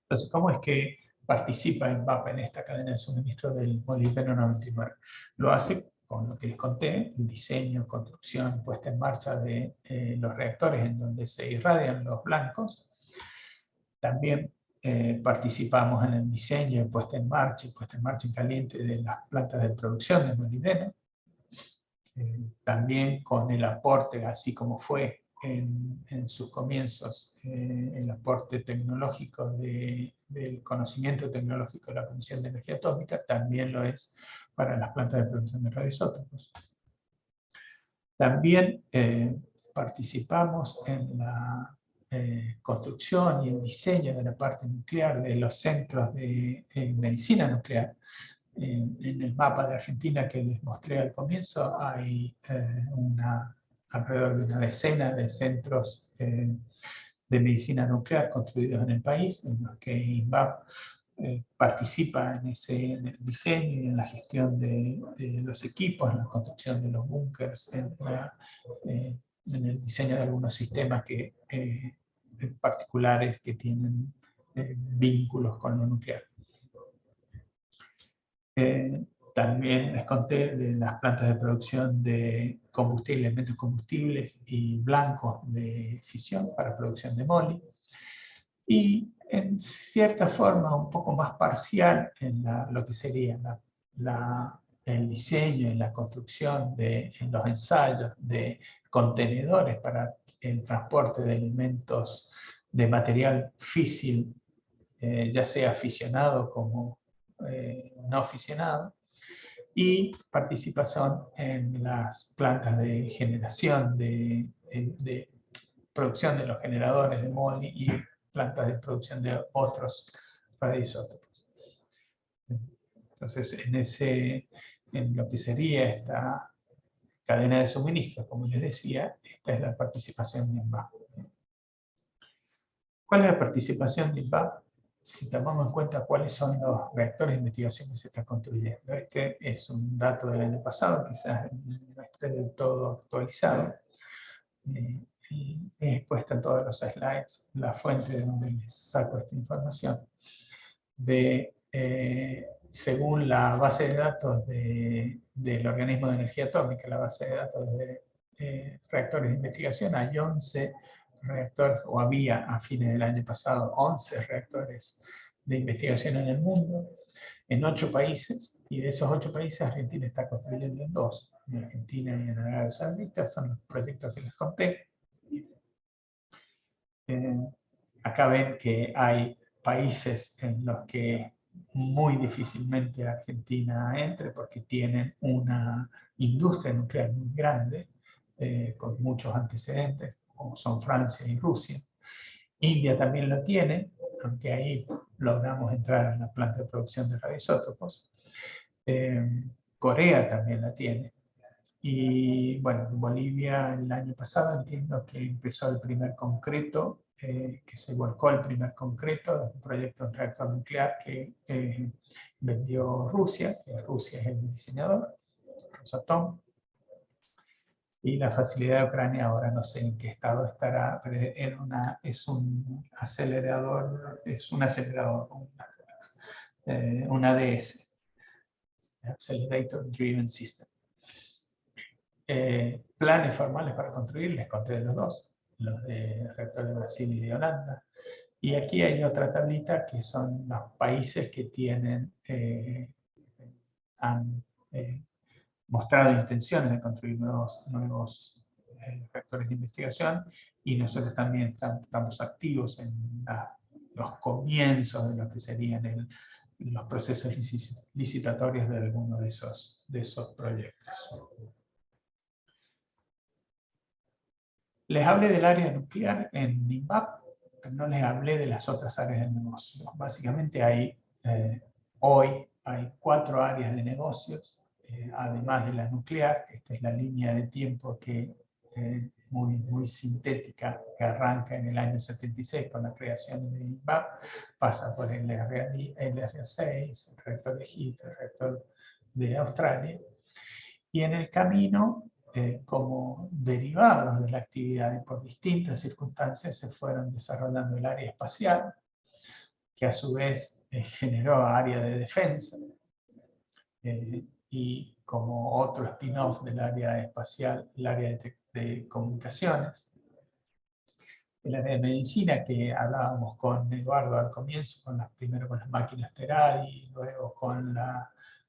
Entonces, ¿cómo es que participa INVAP en esta cadena de suministro del molibdeno 99? Lo hace con lo que les conté, el diseño, construcción, puesta en marcha de los reactores en donde se irradian los blancos. También participamos en el diseño y puesta en marcha en caliente de las plantas de producción de molibdeno. También con el aporte, así como fue en sus comienzos, el aporte tecnológico del conocimiento tecnológico de la Comisión de Energía Atómica, también lo es para las plantas de producción de radioisótopos. También participamos en la construcción y el diseño de la parte nuclear de los centros de medicina nuclear. En el mapa de Argentina que les mostré al comienzo hay alrededor de una decena de centros de medicina nuclear construidos en el país, en los que INVAP participa en el diseño y en la gestión de los equipos, en la construcción de los búnkers, en el diseño de algunos sistemas particulares que tienen vínculos con lo nuclear. También les conté de las plantas de producción de combustibles, elementos combustibles y blancos de fisión para producción de moli. Y en cierta forma un poco más parcial en lo que sería el diseño y la construcción en los ensayos de contenedores para el transporte de elementos de material físil, ya sea fisionado como no fisionado, y participación en las plantas de generación, de producción de los generadores de MOLI y plantas de producción de otros radioisótopos. Entonces, en lo que sería esta cadena de suministro, como les decía, esta es la participación de INVAP. ¿Cuál es la participación de INVAP? Si tomamos en cuenta cuáles son los reactores de investigación que se están construyendo. Este es un dato del año pasado, quizás no esté del todo actualizado. He expuesto en todos los slides la fuente de donde les saco esta información. Según la base de datos del Organismo de Energía Atómica, la base de datos de reactores de investigación, hay 11 reactores, o había a fines del año pasado 11 reactores de investigación en el mundo, en 8 países, y de esos 8 países Argentina está construyendo en 2, en Argentina y en Arabia Saudita, son los proyectos que les conté. Acá ven que hay países en los que muy difícilmente Argentina entre porque tienen una industria nuclear muy grande, con muchos antecedentes, como son Francia y Rusia. India también lo tiene, aunque ahí logramos entrar en la planta de producción de radioisótopos. Corea también la tiene. Y bueno, en Bolivia el año pasado entiendo que empezó el primer concreto, que se volcó el primer concreto de un proyecto de reactor nuclear que vendió Rusia, que Rusia es el diseñador, Rosatom. Y la facilidad de Ucrania ahora no sé en qué estado estará, pero es un acelerador, un ADS, Accelerator Driven System. Planes formales para construir, les conté de los dos, los de reactor de Brasil y de Holanda. Y aquí hay otra tablita que son los países que han mostrado intenciones de construir nuevos reactores de investigación, y nosotros también estamos activos en los comienzos de lo que serían los procesos licitatorios de alguno de esos proyectos. Les hablé del área nuclear en INVAP, pero no les hablé de las otras áreas de negocio. Básicamente hoy hay 4 áreas de negocios, además de la nuclear. Esta es la línea de tiempo que muy sintética, que arranca en el año 76 con la creación de INVAP, pasa por el LRA6, el reactor de Egipto, el reactor de Australia, y en el camino, como derivados de la actividad y por distintas circunstancias, se fueron desarrollando el área espacial, que a su vez generó área de defensa, y como otro spin-off del área espacial, el área de comunicaciones. El área de medicina, que hablábamos con Eduardo al comienzo, primero con las máquinas Teradi, luego con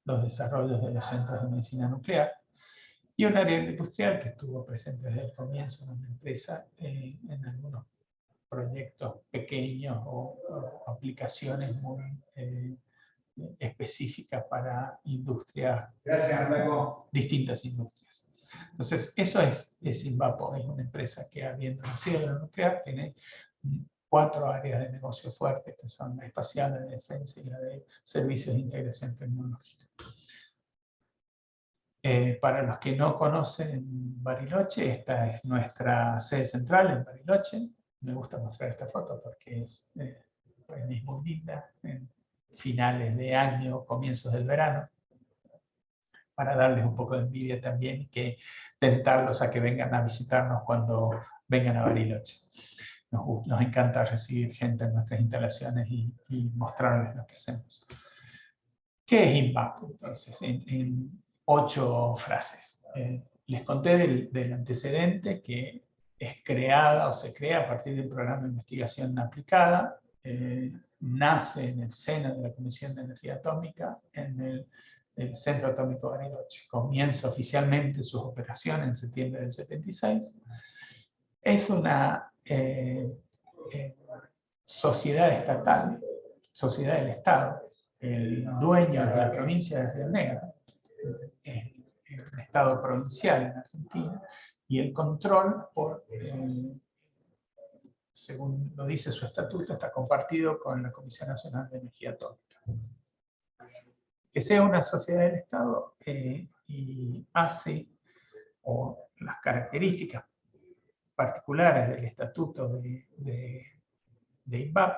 los desarrollos de los centros de medicina nuclear. Y un área industrial que estuvo presente desde el comienzo en una empresa, en algunos proyectos pequeños o aplicaciones muy específicas para industrias, distintas industrias. Entonces, eso es Invapo, es una empresa que, habiendo nacido en la nuclear, tiene 4 áreas de negocio fuertes, que son la espacial, la de defensa y la de servicios de integración tecnológica. Para los que no conocen Bariloche, esta es nuestra sede central en Bariloche. Me gusta mostrar esta foto porque es muy linda, en finales de año, comienzos del verano, para darles un poco de envidia también y que tentarlos a que vengan a visitarnos cuando vengan a Bariloche. Nos encanta recibir gente en nuestras instalaciones y mostrarles lo que hacemos. ¿Qué es Invapo? Entonces, en 8 frases. Les conté del antecedente, que es creada o se crea a partir del programa de investigación aplicada. Nace en el seno de la Comisión de Energía Atómica, en el Centro Atómico Bariloche. Comienza oficialmente sus operaciones en septiembre del 76. Es una sociedad estatal, sociedad del Estado. El dueño es la provincia de Río Negro, es un estado provincial en Argentina, y el control, según lo dice su estatuto, está compartido con la Comisión Nacional de Energía Atómica. Que sea una sociedad del Estado y hace, o las características particulares del estatuto de INVAP,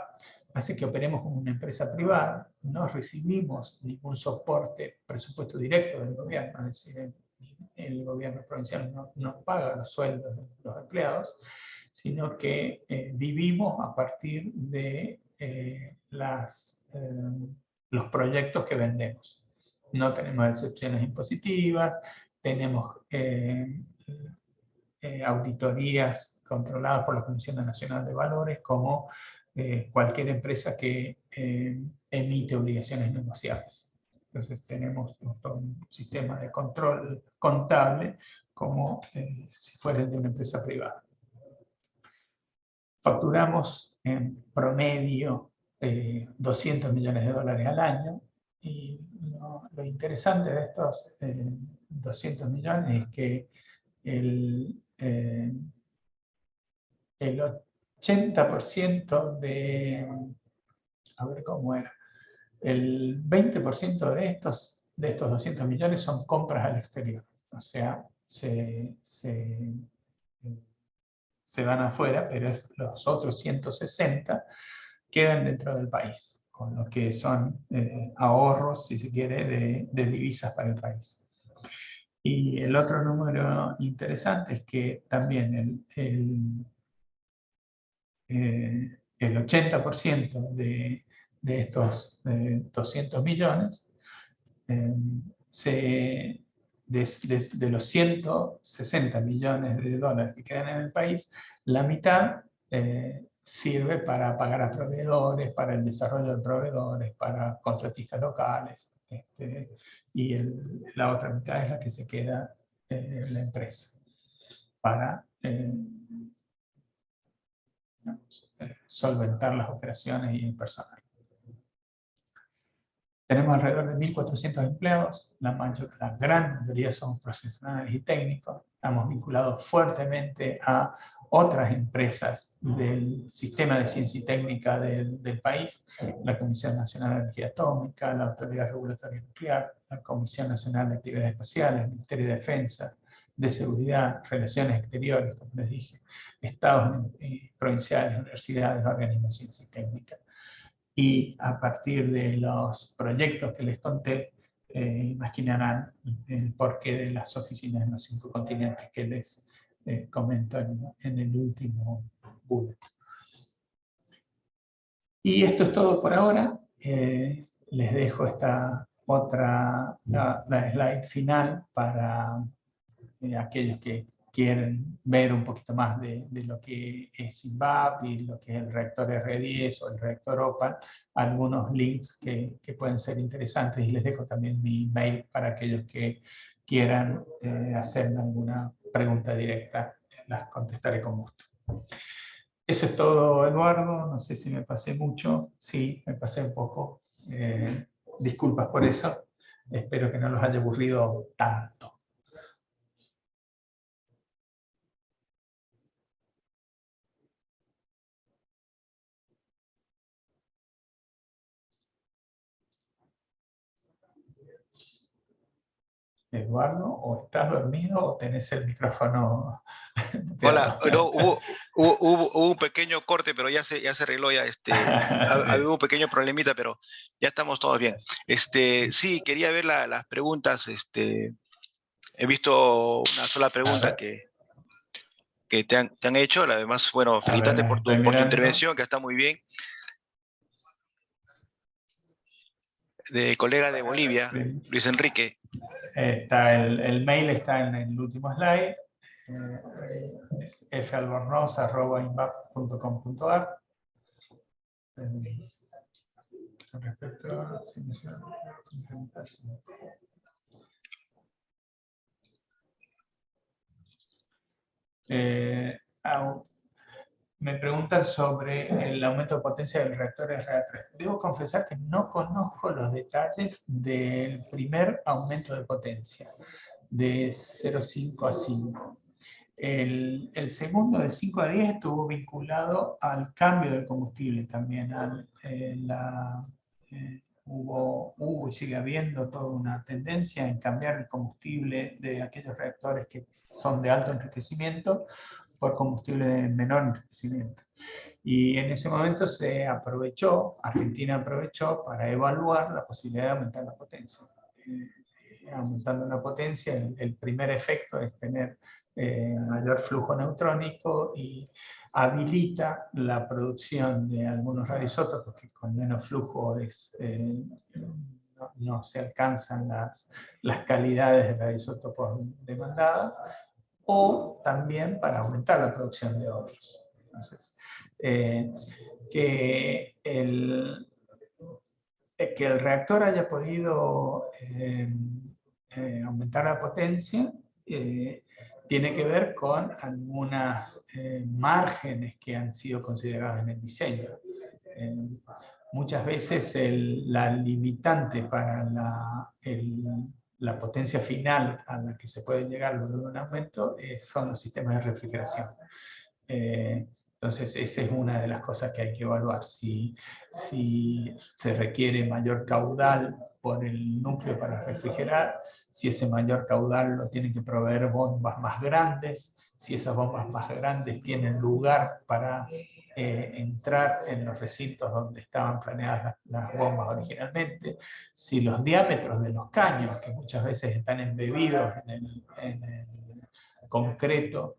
hace que operemos como una empresa privada, no recibimos ningún soporte, presupuesto directo del gobierno, es decir, el gobierno provincial no paga los sueldos de los empleados, sino que vivimos a partir de los proyectos que vendemos. No tenemos excepciones impositivas, tenemos auditorías controladas por la Comisión Nacional de Valores, como cualquier empresa que emite obligaciones negociables. Entonces tenemos un sistema de control contable como si fuera de una empresa privada. Facturamos en promedio $200 millones al año, y lo interesante de estos 200 millones es que el 80% a ver cómo era, el 20% de estos 200 millones son compras al exterior. O sea, se van afuera, pero los otros 160 quedan dentro del país, con lo que son ahorros, si se quiere, de divisas para el país. Y el otro número interesante es que también el 80% de estos 200 millones, de los 160 millones de dólares que quedan en el país, la mitad sirve para pagar a proveedores, para el desarrollo de proveedores, para contratistas locales, y la otra mitad es la que se queda en la empresa para solventar las operaciones y el personal. Tenemos alrededor de 1.400 empleados, la gran mayoría son profesionales y técnicos. Estamos vinculados fuertemente a otras empresas del sistema de ciencia y técnica del país, la Comisión Nacional de Energía Atómica, la Autoridad Regulatoria Nuclear, la Comisión Nacional de Actividades Espaciales, el Ministerio de Defensa, de Seguridad, Relaciones Exteriores, como les dije, estados provinciales, universidades, organismos de ciencia y técnica. Y a partir de los proyectos que les conté, imaginarán el porqué de las oficinas en los 5 continentes que les comento en el último bullet. Y esto es todo por ahora. Les dejo esta otra, la slide final para aquellos que quieren ver un poquito más de lo que es SIMBAP y lo que es el reactor R10 o el reactor OPAL, algunos links que pueden ser interesantes, y les dejo también mi mail para aquellos que quieran hacerme alguna pregunta directa, las contestaré con gusto. Eso es todo, Eduardo. No sé si me pasé mucho. Sí, me pasé un poco. Disculpas por eso. Espero que no los haya aburrido tanto. Eduardo, o estás dormido o tenés el micrófono Hola, muteado. no, hubo un pequeño corte, pero ya se arregló ya, había un pequeño problemita, pero ya estamos todos bien. Sí, quería ver las preguntas, he visto una sola A pregunta ver, que te han hecho, además, bueno, a ver, felicitarte las estoy por tu mirando. intervención, que está muy bien, de colega de Bolivia, Bien. Luis Enrique. Está el mail está en el último slide. Es falbornoz@inbap.com.ar. Con respecto a me preguntan sobre el aumento de potencia del reactor RA3. Debo confesar que no conozco los detalles del primer aumento de potencia, de 0,5 a 5. El segundo, de 5 a 10, estuvo vinculado al cambio del combustible también. Hubo y sigue habiendo toda una tendencia en cambiar el combustible de aquellos reactores que son de alto enriquecimiento por combustible de menor enriquecimiento. Y en ese momento se aprovechó, Argentina aprovechó para evaluar la posibilidad de aumentar la potencia. Aumentando la potencia, el primer efecto es tener mayor flujo neutrónico y habilita la producción de algunos radioisótopos que con menos flujo no se alcanzan las calidades de radioisótopos demandadas, o también para aumentar la producción de otros. Entonces, que el reactor haya podido aumentar la potencia tiene que ver con algunas márgenes que han sido consideradas en el diseño. Muchas veces la limitante para la potencia final a la que se puede llegar luego de un aumento son los sistemas de refrigeración. Entonces, esa es una de las cosas que hay que evaluar. Si se requiere mayor caudal por el núcleo para refrigerar, si ese mayor caudal lo tienen que proveer bombas más grandes, si esas bombas más grandes tienen lugar para entrar en los recintos donde estaban planeadas las bombas originalmente, si los diámetros de los caños, que muchas veces están embebidos en el concreto,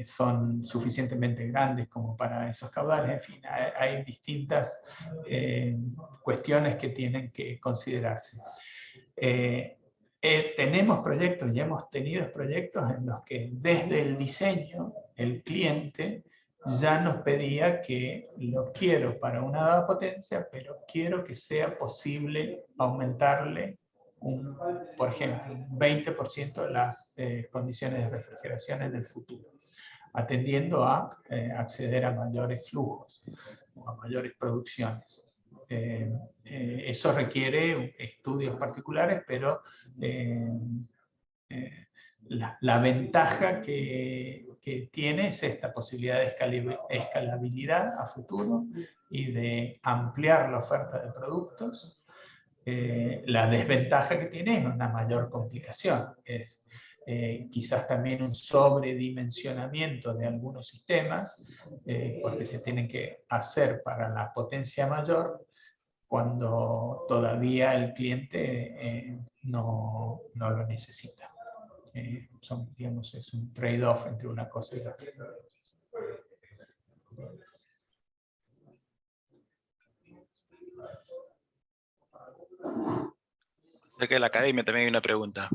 son suficientemente grandes como para esos caudales. En fin, hay distintas cuestiones que tienen que considerarse. Tenemos proyectos y hemos tenido proyectos en los que desde el diseño el cliente ya nos pedía que lo quiero para una dada potencia, pero quiero que sea posible aumentarle por ejemplo, un 20% las condiciones de refrigeración en el futuro, atendiendo a acceder a mayores flujos o a mayores producciones. Eso requiere estudios particulares, pero la ventaja que tiene es esta posibilidad de escalabilidad a futuro y de ampliar la oferta de productos. La desventaja que tiene es una mayor complicación, es quizás también un sobredimensionamiento de algunos sistemas, porque se tienen que hacer para la potencia mayor cuando todavía el cliente no lo necesita. Digamos, es un trade-off entre una cosa y la otra. Acerca de la academia también hay una pregunta.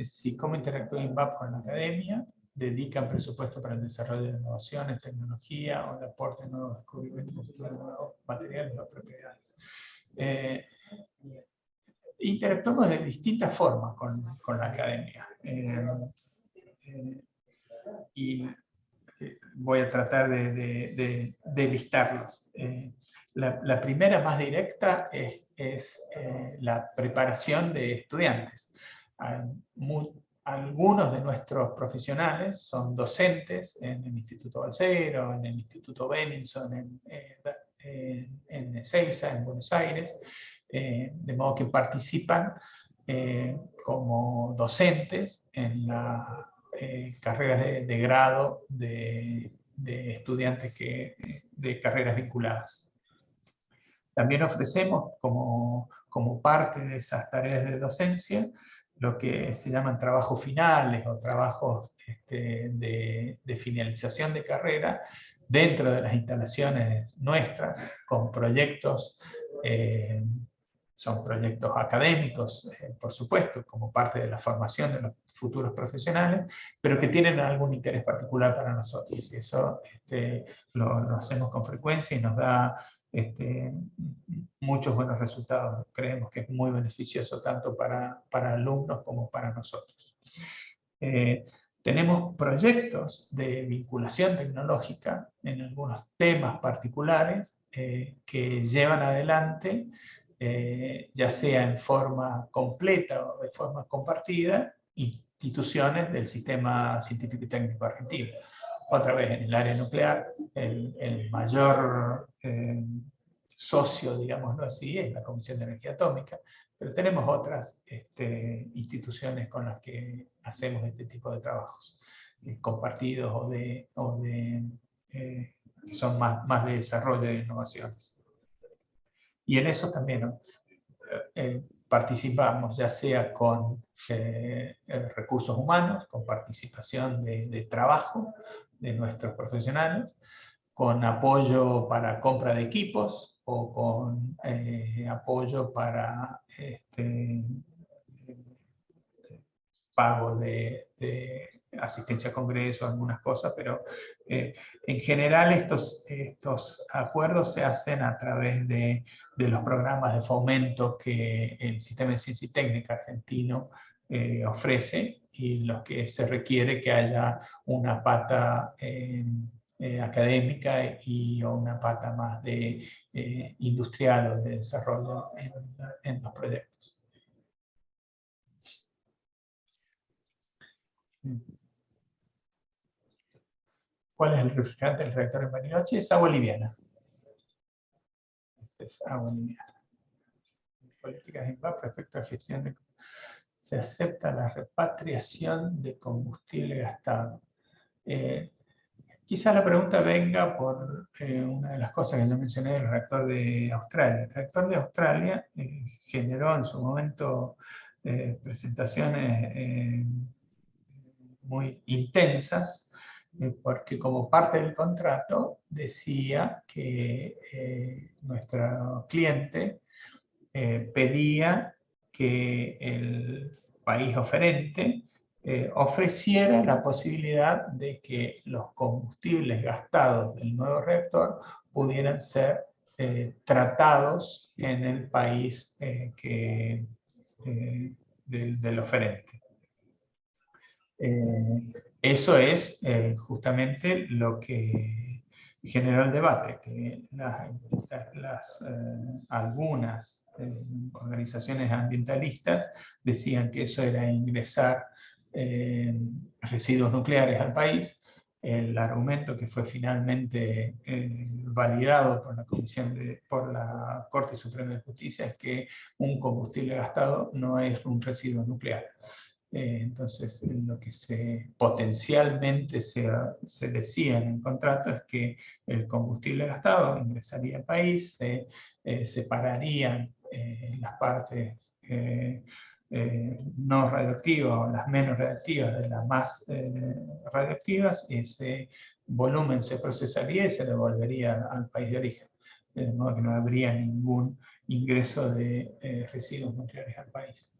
Si cómo interactúa INVAP con la academia, dedican presupuesto para el desarrollo de innovaciones, tecnología o el aporte de nuevos descubrimientos de nuevos materiales o propiedades. Interactuamos de distintas formas con la academia. Y voy a tratar de listarlos. La primera más directa es la preparación de estudiantes. Algunos de nuestros profesionales son docentes en el Instituto Balseiro, en el Instituto Benenson, en Ezeiza, en Buenos Aires, de modo que participan como docentes en la carreras de grado de estudiantes de carreras vinculadas. También ofrecemos como parte de esas tareas de docencia lo que se llaman trabajos finales o trabajos de finalización de carrera dentro de las instalaciones nuestras, con proyectos, son proyectos académicos, por supuesto, como parte de la formación de los futuros profesionales, pero que tienen algún interés particular para nosotros. Y eso lo hacemos con frecuencia y nos da muchos buenos resultados. Creemos que es muy beneficioso tanto para alumnos como para nosotros. Tenemos proyectos de vinculación tecnológica en algunos temas particulares que llevan adelante, ya sea en forma completa o de forma compartida, instituciones del sistema científico y técnico argentino. Otra vez, en el área nuclear, el mayor socio, digámoslo así, es la Comisión de Energía Atómica, pero tenemos otras instituciones con las que hacemos este tipo de trabajos, compartidos o que son más de desarrollo de innovaciones. Y en eso también participamos, ya sea con recursos humanos, con participación de trabajo de nuestros profesionales, con apoyo para compra de equipos o con apoyo para pago de asistencia a congresos, algunas cosas, pero en general estos acuerdos se hacen a través de los programas de fomento que el Sistema de Ciencia y Técnica argentino ofrece, y los que se requiere que haya una pata académica y una pata más de industrial o de desarrollo en los proyectos. ¿Cuál es el refrigerante del reactor en Bariloche? Es agua liviana. Este es agua liviana. Políticas de INVAP respecto a gestión de... Se acepta la repatriación de combustible gastado. Quizás la pregunta venga por una de las cosas que yo mencioné del reactor de Australia. El reactor de Australia generó en su momento presentaciones muy intensas, porque como parte del contrato decía que nuestro cliente pedía que el país oferente ofreciera la posibilidad de que los combustibles gastados del nuevo reactor pudieran ser tratados en el país del oferente. Eso es justamente lo que generó el debate, que algunas organizaciones ambientalistas decían que eso era ingresar residuos nucleares al país. El argumento que fue finalmente validado por por la Corte Suprema de Justicia es que un combustible gastado no es un residuo nuclear. Entonces, lo que potencialmente se decía en el contrato es que el combustible gastado ingresaría al país, se separarían las partes no radioactivas o las menos radioactivas de las más radioactivas, y ese volumen se procesaría y se devolvería al país de origen. de modo que no habría ningún ingreso de residuos nucleares al país.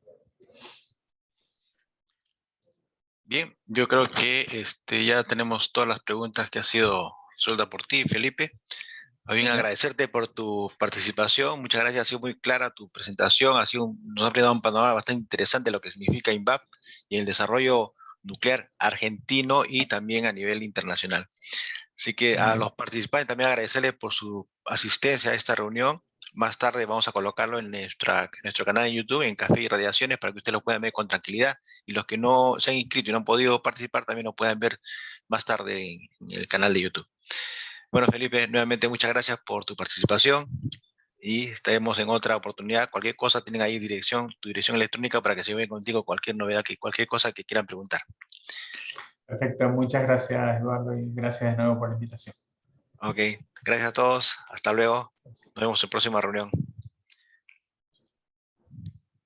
Bien, yo creo que ya tenemos todas las preguntas que ha sido resueltas por ti, Felipe. Más bien agradecerte por tu participación. Muchas gracias, ha sido muy clara tu presentación. Nos ha brindado un panorama bastante interesante de lo que significa INVAP y el desarrollo nuclear argentino y también a nivel internacional. Así que a los participantes también agradecerles por su asistencia a esta reunión. Más tarde vamos a colocarlo en nuestro canal de YouTube, en Café y Radiaciones, para que ustedes lo puedan ver con tranquilidad. Y los que no se han inscrito y no han podido participar también lo puedan ver más tarde en el canal de YouTube. Bueno, Felipe, nuevamente muchas gracias por tu participación y estaremos en otra oportunidad. Cualquier cosa, tienen ahí tu dirección electrónica para que se vean contigo cualquier novedad, cualquier cosa que quieran preguntar. Perfecto, muchas gracias, Eduardo, y gracias de nuevo por la invitación. Ok, gracias a todos. Hasta luego. Nos vemos en la próxima reunión.